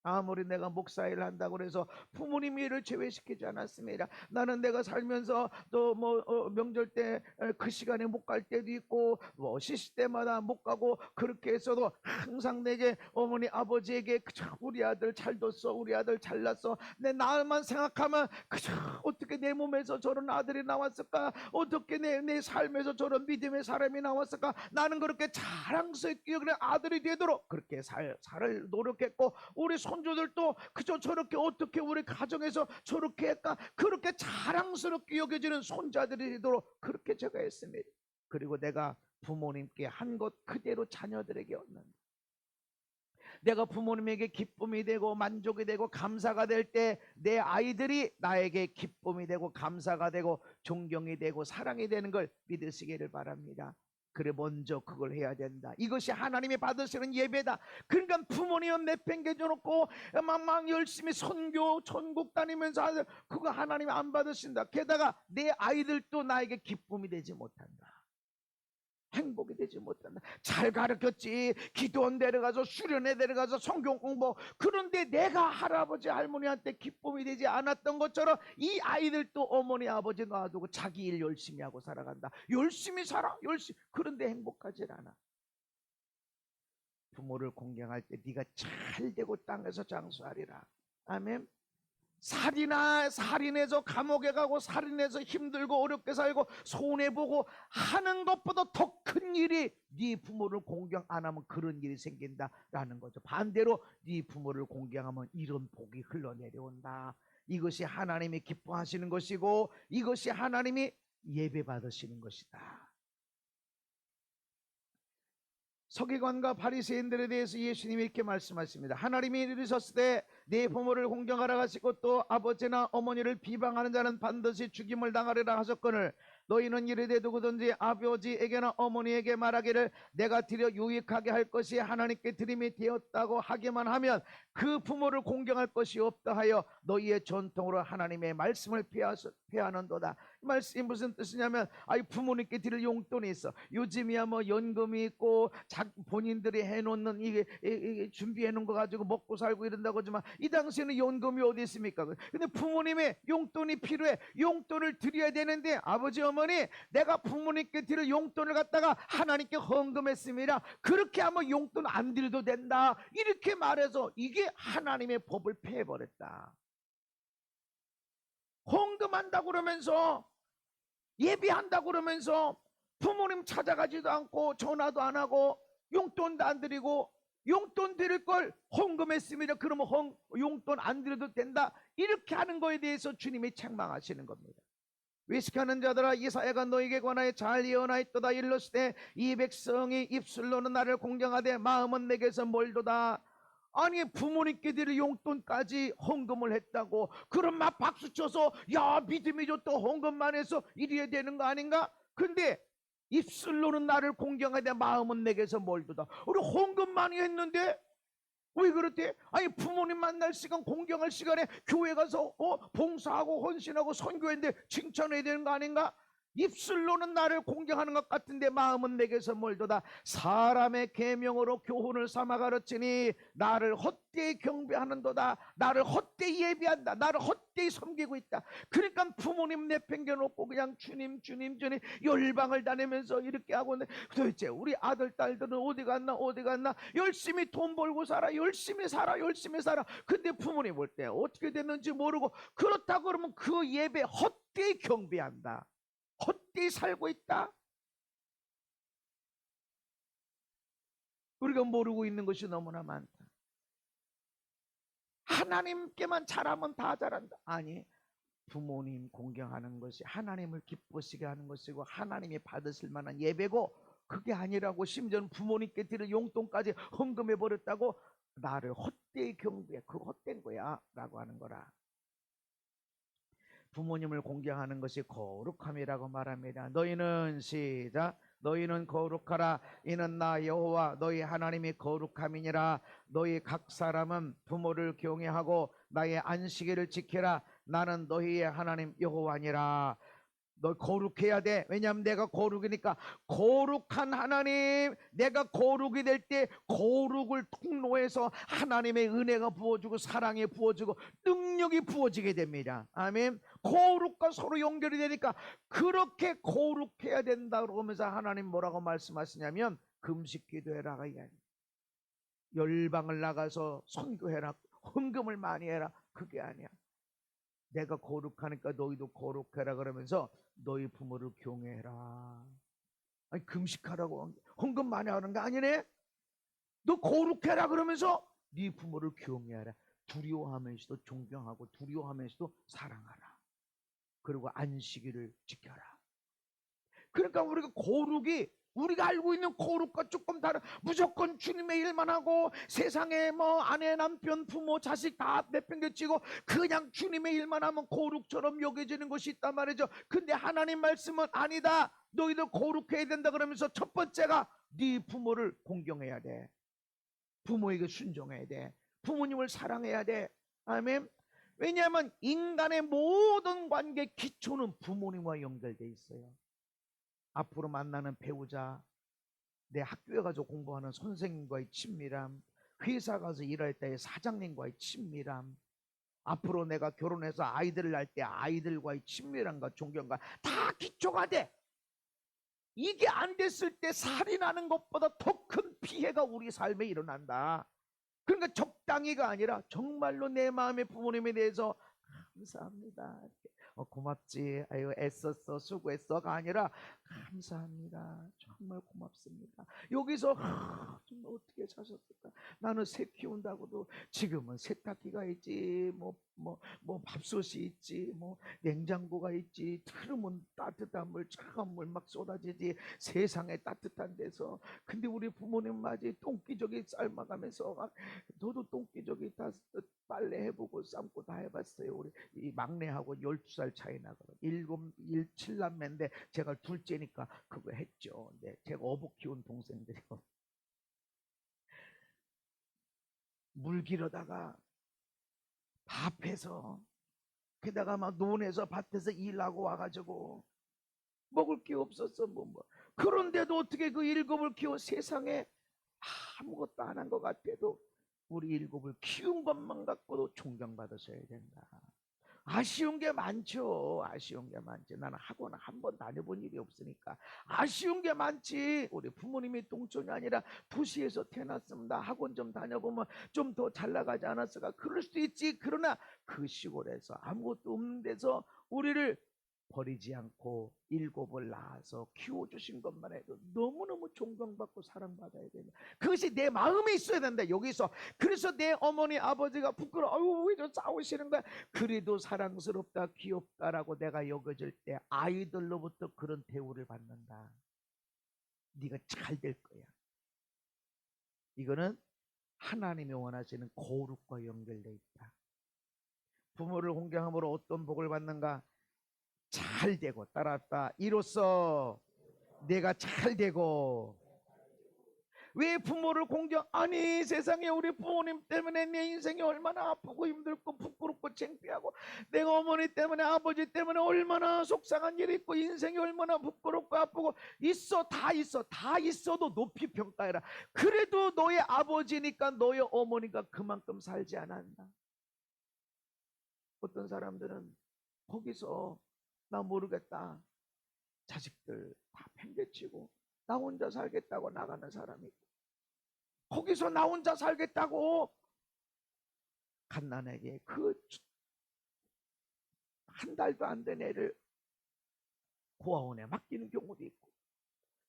아무리 내가 목사일을 한다고 해서 부모님 일을 제외시키지 않았습니다. 나는 내가 살면서 또 명절 때 그 시간에 못 갈 때도 있고 시시 때마다 못 가고 그렇게 했어도 항상 내게 어머니 아버지에게 그저 우리 아들 잘 뒀어, 우리 아들 잘났어, 내 나만 생각하면 그저 어떻게 내 몸에서 저런 아들이 나왔을까, 어떻게 내 삶에서 저런 믿음의 사람이 나왔을까, 나는 그렇게 자랑스럽게 그래 아들이 되도록 그렇게 살 노력했고, 우리 손주들도 그저 저렇게 어떻게 우리 가정에서 저렇게 할까, 그렇게 자랑스럽게 여겨지는 손자들이 되도록 그렇게 제가 했습니다. 그리고 내가 부모님께 한 것 그대로 자녀들에게 얻는다. 내가 부모님에게 기쁨이 되고 만족이 되고 감사가 될 때 내 아이들이 나에게 기쁨이 되고 감사가 되고 존경이 되고 사랑이 되는 걸 믿으시기를 바랍니다. 그래 먼저 그걸 해야 된다. 이것이 하나님이 받으시는 예배다. 그러니까 부모님은 내팽개쳐 놓고 막 열심히 선교 천국 다니면서 그거 하나님이 안 받으신다. 게다가 내 아이들도 나에게 기쁨이 되지 못한다. 행복이 되지 못한다. 잘 가르쳤지, 기도원 데려가서 수련회 데려가서 성경 공부, 그런데 내가 할아버지 할머니한테 기쁨이 되지 않았던 것처럼 이 아이들도 어머니 아버지 놔두고 자기 일 열심히 하고 살아간다. 열심히 살아, 열심히. 그런데 행복하지 않아. 부모를 공경할 때 네가 잘되고 땅에서 장수하리라. 아멘. 살인해서 감옥에 가고 살인해서 힘들고 어렵게 살고 손해보고 하는 것보다 더 큰 일이 네 부모를 공경 안 하면 그런 일이 생긴다라는 거죠. 반대로 네 부모를 공경하면 이런 복이 흘러내려온다. 이것이 하나님이 기뻐하시는 것이고 이것이 하나님이 예배 받으시는 것이다. 서기관과 바리새인들에 대해서 예수님이 이렇게 말씀하십니다. 하나님이 이르셨을 때 네 부모를 공경하라 하시고 또 아버지나 어머니를 비방하는 자는 반드시 죽임을 당하리라 하셨거늘 너희는 이르되 누구든지 아버지에게나 어머니에게 말하기를 내가 드려 유익하게 할 것이 하나님께 드림이 되었다고 하기만 하면 그 부모를 공경할 것이 없다 하여 너희의 전통으로 하나님의 말씀을 폐하는도다. 이 말씀이 무슨 뜻이냐면 부모님께 드릴 용돈이 있어. 요즘이야 뭐 연금이 있고 본인들이 해놓는 이게 준비해놓은 거 가지고 먹고 살고 이런다고 하지만 이 당시에는 연금이 어디 있습니까? 근데 부모님의 용돈이 필요해. 용돈을 드려야 되는데 아버지 어머니 내가 부모님께 드릴 용돈을 갖다가 하나님께 헌금했습니다. 그렇게 하면 용돈 안 드려도 된다. 이렇게 말해서 이게 하나님의 법을 폐해버렸다. 헌금한다고 그러면서 예비한다고 그러면서 부모님 찾아가지도 않고 전화도 안 하고 용돈도 안 드리고 용돈 드릴 걸 헌금했습니다. 그러면 용돈 안 드려도 된다. 이렇게 하는 거에 대해서 주님이 책망하시는 겁니다. 외식하는 자들아 이사야가 너에게 관하여 잘 예언하였도다. 일러스되 이 백성이 입술로는 나를 공경하되 마음은 내게서 멀도다. 아니 부모님께 드릴 용돈까지 헌금을 했다고 그럼 막 박수쳐서 야 믿음이 좋다 헌금만 해서 이래야 되는 거 아닌가? 근데 입술로는 나를 공경하되 마음은 내게서 멀도다. 우리 헌금 많이 했는데 왜 그렇대? 아니 부모님 만날 시간 공경할 시간에 교회 가서 봉사하고 헌신하고 선교했는데 칭찬해야 되는 거 아닌가? 입술로는 나를 공경하는 것 같은데 마음은 내게서 멀도다. 사람의 계명으로 교훈을 삼아 가르치니 나를 헛되이 경배하는도다. 나를 헛되이 예비한다. 나를 헛되이 섬기고 있다. 그러니까 부모님 내팽겨놓고 그냥 주님 열방을 다니면서 이렇게 하고 있는데 도대체 우리 아들 딸들은 어디 갔나 열심히 돈 벌고 살아. 열심히 살아. 근데 부모님 볼 때 어떻게 됐는지 모르고 그렇다고 그러면 그 예배 헛되이 경배한다. 헛되이 살고 있다. 우리가 모르고 있는 것이 너무나 많다. 하나님께만 잘하면 다 잘한다. 아니 부모님 공경하는 것이 하나님을 기쁘시게 하는 것이고 하나님이 받으실 만한 예배고 그게 아니라고 심지어는 부모님께 드릴 용돈까지 헌금해 버렸다고 나를 헛되이 경배해. 그거 헛된 거야 라고 하는 거라. 부모님을 공경하는 것이 거룩함이라고 말합니다. 너희는 시작 너희는 거룩하라. 이는 나 여호와 너희 하나님이 거룩함이니라. 너희 각 사람은 부모를 경외하고 나의 안식일을 지키라. 나는 너희의 하나님 여호와니라. 너 거룩해야 돼. 왜냐하면 내가 거룩이니까. 거룩한 하나님, 내가 거룩이 될 때 거룩을 통로해서 하나님의 은혜가 부어지고 사랑이 부어지고 능력이 부어지게 됩니다. 아멘. 거룩과 서로 연결이 되니까 그렇게 거룩해야 된다 그러면서 하나님 뭐라고 말씀하시냐면 금식 기도해라. 열방을 나가서 선교해라. 헌금을 많이 해라. 그게 아니야. 내가 거룩하니까 너희도 거룩해라 그러면서 너희 부모를 경외해라. 아니 금식하라고 헌금 많이 하는 거 아니네. 너 거룩해라 그러면서 네 부모를 경외하라. 두려워하면서도 존경하고 두려워하면서도 사랑하라. 그리고 안식일을 지켜라. 그러니까 우리가 거룩이 우리가 알고 있는 거룩과 조금 다른 무조건 주님의 일만 하고 세상에 뭐 아내 남편 부모 자식 다 내팽개치고 그냥 주님의 일만 하면 거룩처럼 여겨지는 것이 있단 말이죠. 근데 하나님 말씀은 아니다. 너희들 거룩해야 된다 그러면서 첫 번째가 네 부모를 공경해야 돼. 부모에게 순종해야 돼. 부모님을 사랑해야 돼. 아멘. 왜냐하면 인간의 모든 관계 기초는 부모님과 연결돼 있어요. 앞으로 만나는 배우자, 내 학교에 가서 공부하는 선생님과의 친밀함, 회사 가서 일할 때의 사장님과의 친밀함, 앞으로 내가 결혼해서 아이들을 낳을 때 아이들과의 친밀함과 존경과 다 기초가 돼. 이게 안 됐을 때 살인하는 것보다 더 큰 피해가 우리 삶에 일어난다. 그러니까 적당히가 아니라 정말로 내 마음의 부모님에 대해서 감사합니다. 고맙지. 아유 애썼어. 수고했어가 아니라 감사합니다. 정말 고맙습니다. 여기서 정말 어떻게 사셨을까? 나는 새 키운다고도 지금은 세탁기가 있지, 밥솥이 있지, 냉장고가 있지, 틀으면 따뜻한 물, 차가운 물 막 쏟아지지. 세상에 따뜻한 데서. 근데 우리 부모님 맞이 똥기저귀 삶아가면서 너도 똥기저귀 다 빨래 해보고 삶고 다 해봤어요. 우리 이 막내하고 12살 차이 나거든. 7남매인데 제가 둘째니까 그거 했죠. 네, 제가 어복 키운 동생들이고 물 길어다가 밥해서 게다가 막 논에서 밭에서 일하고 와가지고 먹을 게 없었어. 그런데도 어떻게 그 7을 키워 세상에 아무것도 안 한 것 같아도 우리 7을 키운 것만 갖고도 존경받으셔야 된다. 아쉬운 게 많죠. 아쉬운 게 많지. 나는 학원 한 번 다녀본 일이 없으니까 아쉬운 게 많지. 우리 부모님이 동촌이 아니라 도시에서 태어났습니다. 학원 좀 다녀보면 좀 더 잘 나가지 않았을까? 그럴 수도 있지. 그러나 그 시골에서 아무것도 없는 데서 우리를 버리지 않고 7을 낳아서 키워주신 것만 해도 너무너무 존경받고 사랑받아야 된다. 그것이 내 마음에 있어야 된다. 여기서. 그래서 내 어머니 아버지가 부끄러워. 아유 왜 저 싸우시는 거야. 그래도 사랑스럽다 귀엽다라고 내가 여겨질 때 아이들로부터 그런 대우를 받는다. 네가 잘 될 거야. 이거는 하나님이 원하시는 거룩과 연결되어 있다. 부모를 공경함으로 어떤 복을 받는가? 잘 되고. 따라합시다. 이로써 내가 잘 되고. 왜 부모를 공경? 아니 세상에 우리 부모님 때문에 내 인생이 얼마나 아프고 힘들고 부끄럽고 창피하고, 내가 어머니 때문에 아버지 때문에 얼마나 속상한 일이 있고 인생이 얼마나 부끄럽고 아프고 있어. 다 있어. 다 있어도 높이 평가해라. 그래도 너의 아버지니까 너의 어머니가 그만큼 살지 않았나? 어떤 사람들은 거기서 나 모르겠다, 자식들 다 팽개치고 나 혼자 살겠다고 나가는 사람이 있고, 거기서 나 혼자 살겠다고 갓난에게 그 한 달도 안 된 애를 고아원에 맡기는 경우도 있고,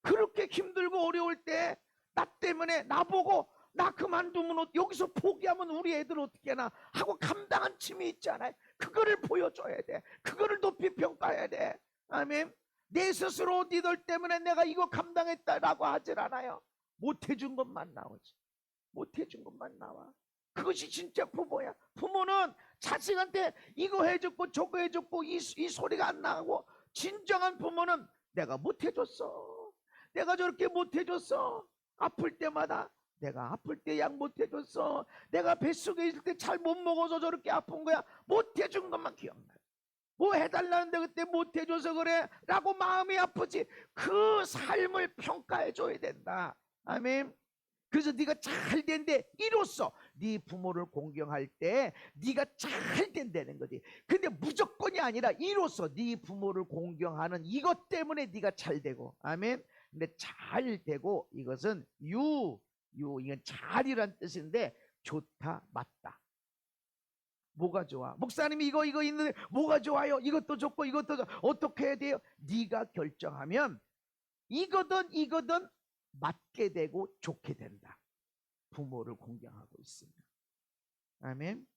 그렇게 힘들고 어려울 때 나 때문에 나보고 나 그만두면 여기서 포기하면 우리 애들 어떻게 하나 하고 감당한 짐이 있잖아요. 그거를 보여줘야 돼. 그거를 높이 평가해야 돼. 아멘. 내 스스로 니들 때문에 내가 이거 감당했다라고 하질 않아요. 못해준 것만 나오지. 못해준 것만 나와. 그것이 진짜 부모야. 부모는 자식한테 이거 해줬고 저거 해줬고 이 소리가 안 나고, 진정한 부모는 내가 못해줬어. 내가 저렇게 못해줬어. 아플 때마다 내가 아플 때 약 못해줬어. 내가 뱃속에 있을 때 잘 못 먹어서 저렇게 아픈 거야. 못해준 것만 기억나. 뭐 해달라는데 그때 못해줘서 그래 라고 마음이 아프지. 그 삶을 평가해줘야 된다. 아멘. 그래서 네가 잘 된대. 이로써 네 부모를 공경할 때 네가 잘 된다는 거지. 근데 무조건이 아니라 이로써 네 부모를 공경하는 이것 때문에 네가 잘 되고. 아멘. 근데 잘 되고, 이것은 이건 잘이란 뜻인데 좋다, 맞다. 뭐가 좋아? 목사님이 이거 있는데 뭐가 좋아요? 이것도 좋고 이것도 좋고. 어떻게 해야 돼요? 네가 결정하면 이거든 맞게 되고 좋게 된다. 부모를 공경하고 있으면. 아멘.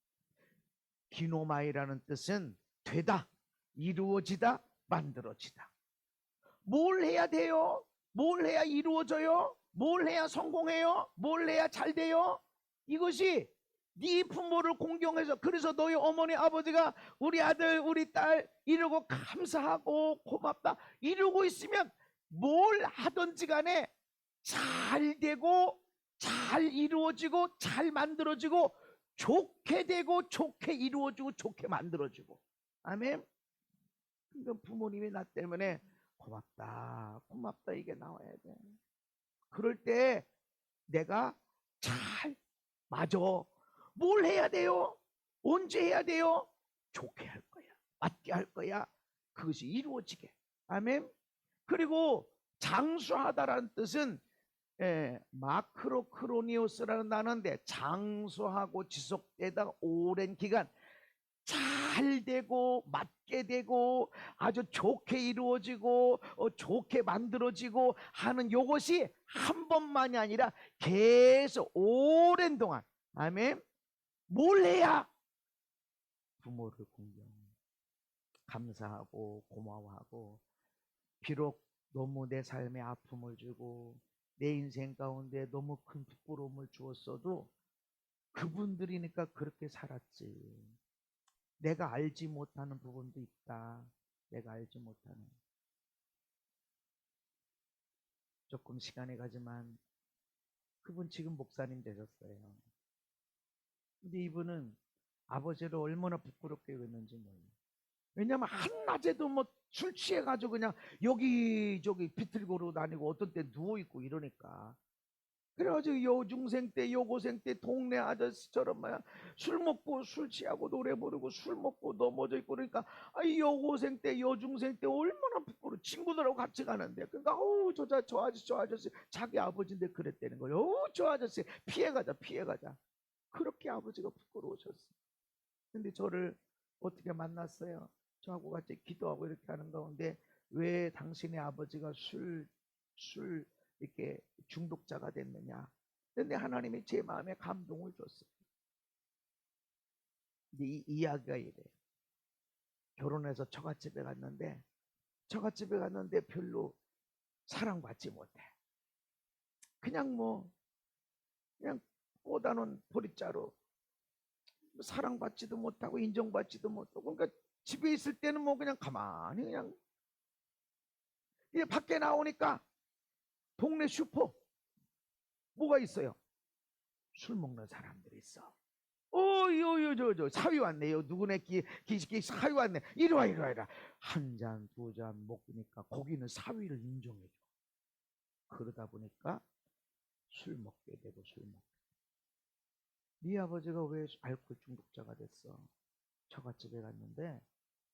기노마이라는 뜻은 되다, 이루어지다, 만들어지다. 뭘 해야 돼요? 뭘 해야 이루어져요? 뭘 해야 성공해요? 뭘 해야 잘 돼요? 이것이 네 부모를 공경해서, 그래서 너희 어머니 아버지가 우리 아들 우리 딸 이러고 감사하고 고맙다 이러고 있으면 뭘 하든지 간에 잘 되고 잘 이루어지고 잘 만들어지고 좋게 되고 좋게 이루어지고 좋게 만들어지고. 아멘. 그러니까 부모님이 나 때문에 고맙다 고맙다 이게 나와야 돼. 그럴 때 내가 잘, 맞아, 뭘 해야 돼요? 언제 해야 돼요? 좋게 할 거야, 맞게 할 거야. 그것이 이루어지게. 아멘. 그리고 장수하다라는 뜻은 마크로크로니오스라는 단어인데 장수하고 지속되다 오랜 기간 잘 되고 맞게 되고 아주 좋게 이루어지고 좋게 만들어지고 하는 요것이 한 번만이 아니라 계속 오랜 동안. 아멘. 뭘 해야? 부모를 공경하고 감사하고 고마워하고, 비록 너무 내 삶에 아픔을 주고 내 인생 가운데 너무 큰 부끄러움을 주었어도 그분들이니까 그렇게 살았지. 내가 알지 못하는 부분도 있다. 내가 알지 못하는. 조금 시간이 가지만 그분 지금 목사님 되셨어요. 근데 이분은 아버지를 얼마나 부끄럽게 여겼는지 몰라요. 왜냐면 한낮에도 뭐 술 취해가지고 그냥 여기저기 비틀고로 다니고 어떤 때 누워있고 이러니까. 그래가지고 여중생 때 여고생 때 동네 아저씨처럼 막 술 먹고 술 취하고 노래 부르고 술 먹고 넘어져 있고 그러니까 여고생 때 여중생 때 얼마나 부끄러워. 친구들하고 같이 가는데 그러니까 저 아저씨 자기 아버지인데 그랬다는 거예요. 저 아저씨 피해가자 피해가자. 그렇게 아버지가 부끄러우셨어요. 근데 저를 어떻게 만났어요? 저하고 같이 기도하고 이렇게 하는 가운데 왜 당신의 아버지가 술 이렇게 중독자가 됐느냐? 근데 하나님이 제 마음에 감동을 줬어요. 근데 이 이야기가 이래. 결혼해서 처갓집에 갔는데 별로 사랑받지 못해. 그냥 그냥 꽂아놓은 보릿자루, 사랑받지도 못하고 인정받지도 못하고. 그러니까 집에 있을 때는 그냥 가만히 그냥. 이제 밖에 나오니까 동네 슈퍼 뭐가 있어요? 술 먹는 사람들이 있어. 저 사위 왔네요. 누구네 사위 왔네. 이리 와. 한 잔, 두 잔 먹으니까 거기는 사위를 인정해줘. 그러다 보니까 술 먹게 되고 술 먹게. 네 아버지가 왜 알코올 중독자가 됐어? 처갓집에 갔는데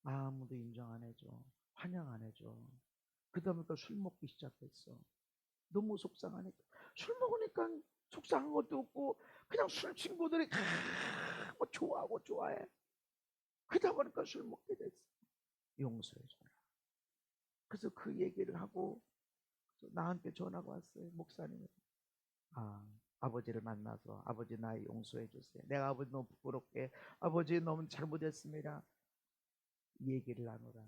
아무도 인정 안 해줘. 환영 안 해줘. 그러다 보니까 술 먹기 시작했어. 너무 속상하니까. 술 먹으니까 속상한 것도 없고 그냥 술 친구들이 좋아하고 좋아해. 그러다 보니까 술 먹게 됐어. 용서해줘라. 그래서 그 얘기를 하고 나한테 전화가 왔어요. 목사님. 아버지를 만나서 아버지 나 용서해 주세요. 내가 아버지 너무 부끄럽게 아버지 너무 잘못했습니다. 얘기를 나누라.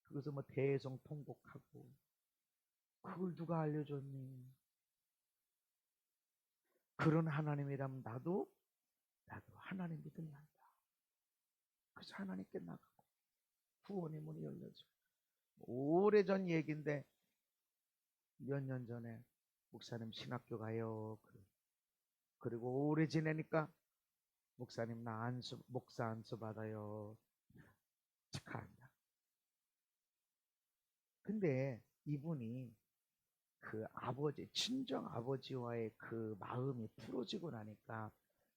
그래서 대성통곡하고. 그걸 누가 알려줬니? 그런 하나님이라면 나도 하나님 믿을란다. 그래서 하나님께 나가고 구원의 문이 열려져. 오래전 얘기인데 몇 년 전에 목사님 신학교 가요. 그리고 오래 지내니까 목사님 나 목사 안수 받아요. 축하한다. 근데 이분이 그 아버지, 친정 아버지와의 그 마음이 풀어지고 나니까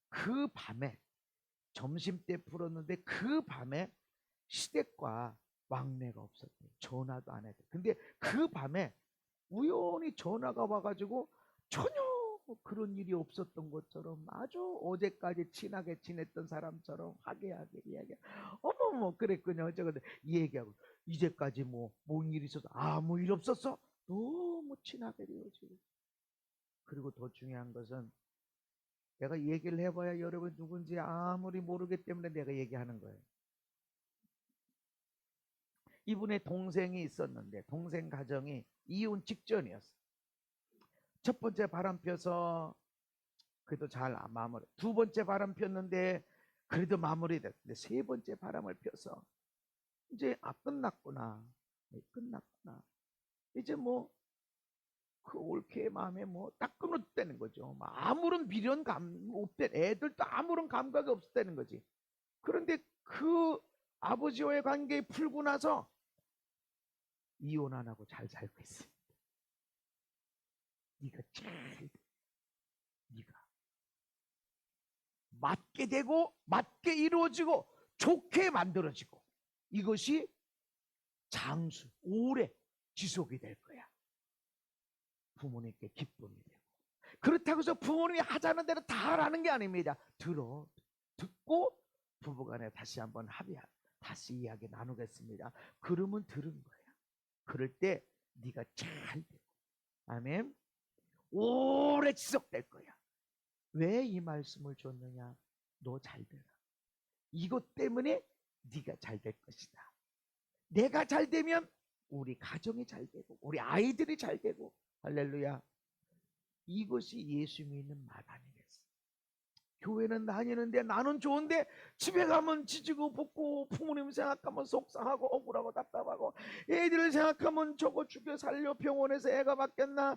그 밤에 점심 때 풀었는데 그 밤에 시댁과 왕래가 없었대요. 전화도 안 했대요. 근데 그 밤에 우연히 전화가 와가지고 전혀 그런 일이 없었던 것처럼 아주 어제까지 친하게 지냈던 사람처럼 하게 이야기. 어머머 그랬군요. 어쩌고 이 얘기하고 이제까지 뭔 일이 있어서 아무 일 없었어? 너무 친하게 되어지고. 그리고 더 중요한 것은 내가 얘기를 해봐야 여러분 누군지 아무리 모르기 때문에 내가 얘기하는 거예요. 이분의 동생이 있었는데 동생 가정이 이혼 직전이었어요. 첫 번째 바람 펴서 그래도 잘 마무리. 두 번째 바람 폈는데 그래도 마무리됐는데 세 번째 바람을 펴서 이제 끝났구나. 끝났구나. 이제 그 올케의 마음에 딱 끊었다는 거죠. 아무런 미련감 없대. 애들도 아무런 감각이 없었다는 거지. 그런데 그 아버지와의 관계 풀고 나서 이혼 안 하고 잘 살고 있어. 네가 맞게 되고 맞게 이루어지고 좋게 만들어지고 이것이 장수 오래 지속이 될 거야. 부모님께 기쁨이 되고, 그렇다고 해서 부모님이 하자는 대로 다 하라는 게 아닙니다. 듣고 부부간에 다시 한번 합의하고 다시 이야기 나누겠습니다. 그러면 들은 거야. 그럴 때 네가 잘 되고, 아멘, 오래 지속될 거야. 왜 이 말씀을 줬느냐? 너 잘 되라. 이것 때문에 네가 잘 될 것이다. 내가 잘 되면 우리 가정이 잘 되고 우리 아이들이 잘 되고, 할렐루야. 이것이 예수 믿는 맛 아니겠어? 교회는 다니는데 나는 좋은데 집에 가면 지지고 볶고, 부모님 생각하면 속상하고 억울하고 답답하고, 애들 생각하면 저거 죽여 살려, 병원에서 애가 맞겠나,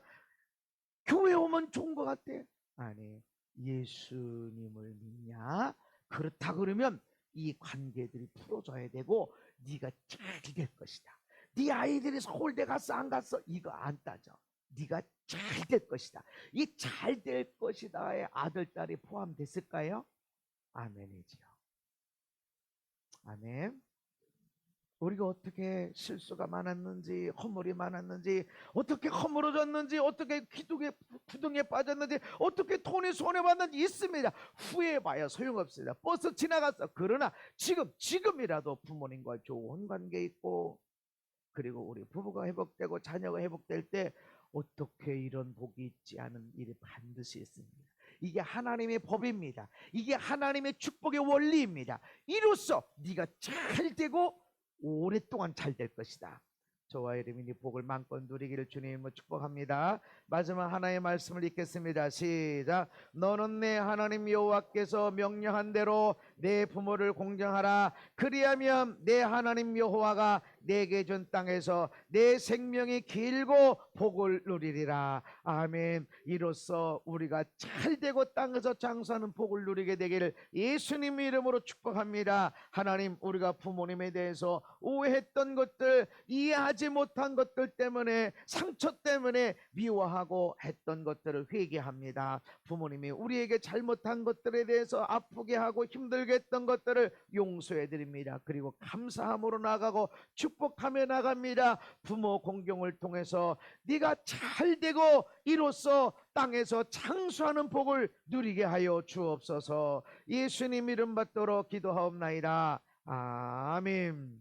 교회 오면 좋은 것 같아. 아니, 예수님을 믿냐? 그렇다 그러면 이 관계들이 풀어져야 되고 네가 잘 될 것이다. 네 아이들이 서울대 갔어 안 갔어 이거 안 따져. 네가 잘 될 것이다. 이 잘 될 것이다에 아들 딸이 포함됐을까요? 아멘이지요. 아멘. 우리가 어떻게 실수가 많았는지, 허물이 많았는지, 어떻게 허물어졌는지, 어떻게 구덩이에 빠졌는지, 어떻게 돈이 손해봤는지 있습니다. 후회해봐야 소용없습니다. 버스 지나갔어. 그러나 지금이라도 부모님과 좋은 관계 있고, 그리고 우리 부부가 회복되고 자녀가 회복될 때 어떻게 이런 복이 있지 않은 일이 반드시 있습니다. 이게 하나님의 법입니다. 이게 하나님의 축복의 원리입니다. 이로써 네가 잘 되고 오랫동안 잘 될 것이다. 저와 여러분이 복을 마음껏 누리기를 주님으로 축복합니다. 마지막 하나의 말씀을 읽겠습니다. 시작. 너는 내 하나님 여호와께서 명령한 대로 내 부모를 공경하라. 그리하면 내 하나님 여호와가 내게 준 땅에서 내 생명이 길고 복을 누리리라. 아멘. 이로써 우리가 잘되고 땅에서 장수하는 복을 누리게 되기를 예수님 이름으로 축복합니다. 하나님, 우리가 부모님에 대해서 오해했던 것들, 이해하지 못한 것들 때문에, 상처 때문에 미워하고 했던 것들을 회개합니다. 부모님이 우리에게 잘못한 것들에 대해서 아프게 하고 힘들게 했던 것들을 용서해 드립니다. 그리고 감사함으로 나가고 축복하며 나갑니다. 부모 공경을 통해서 네가 잘되고 이로써 땅에서 장수하는 복을 누리게 하여 주옵소서. 예수님 이름 받도록 기도하옵나이다. 아멘.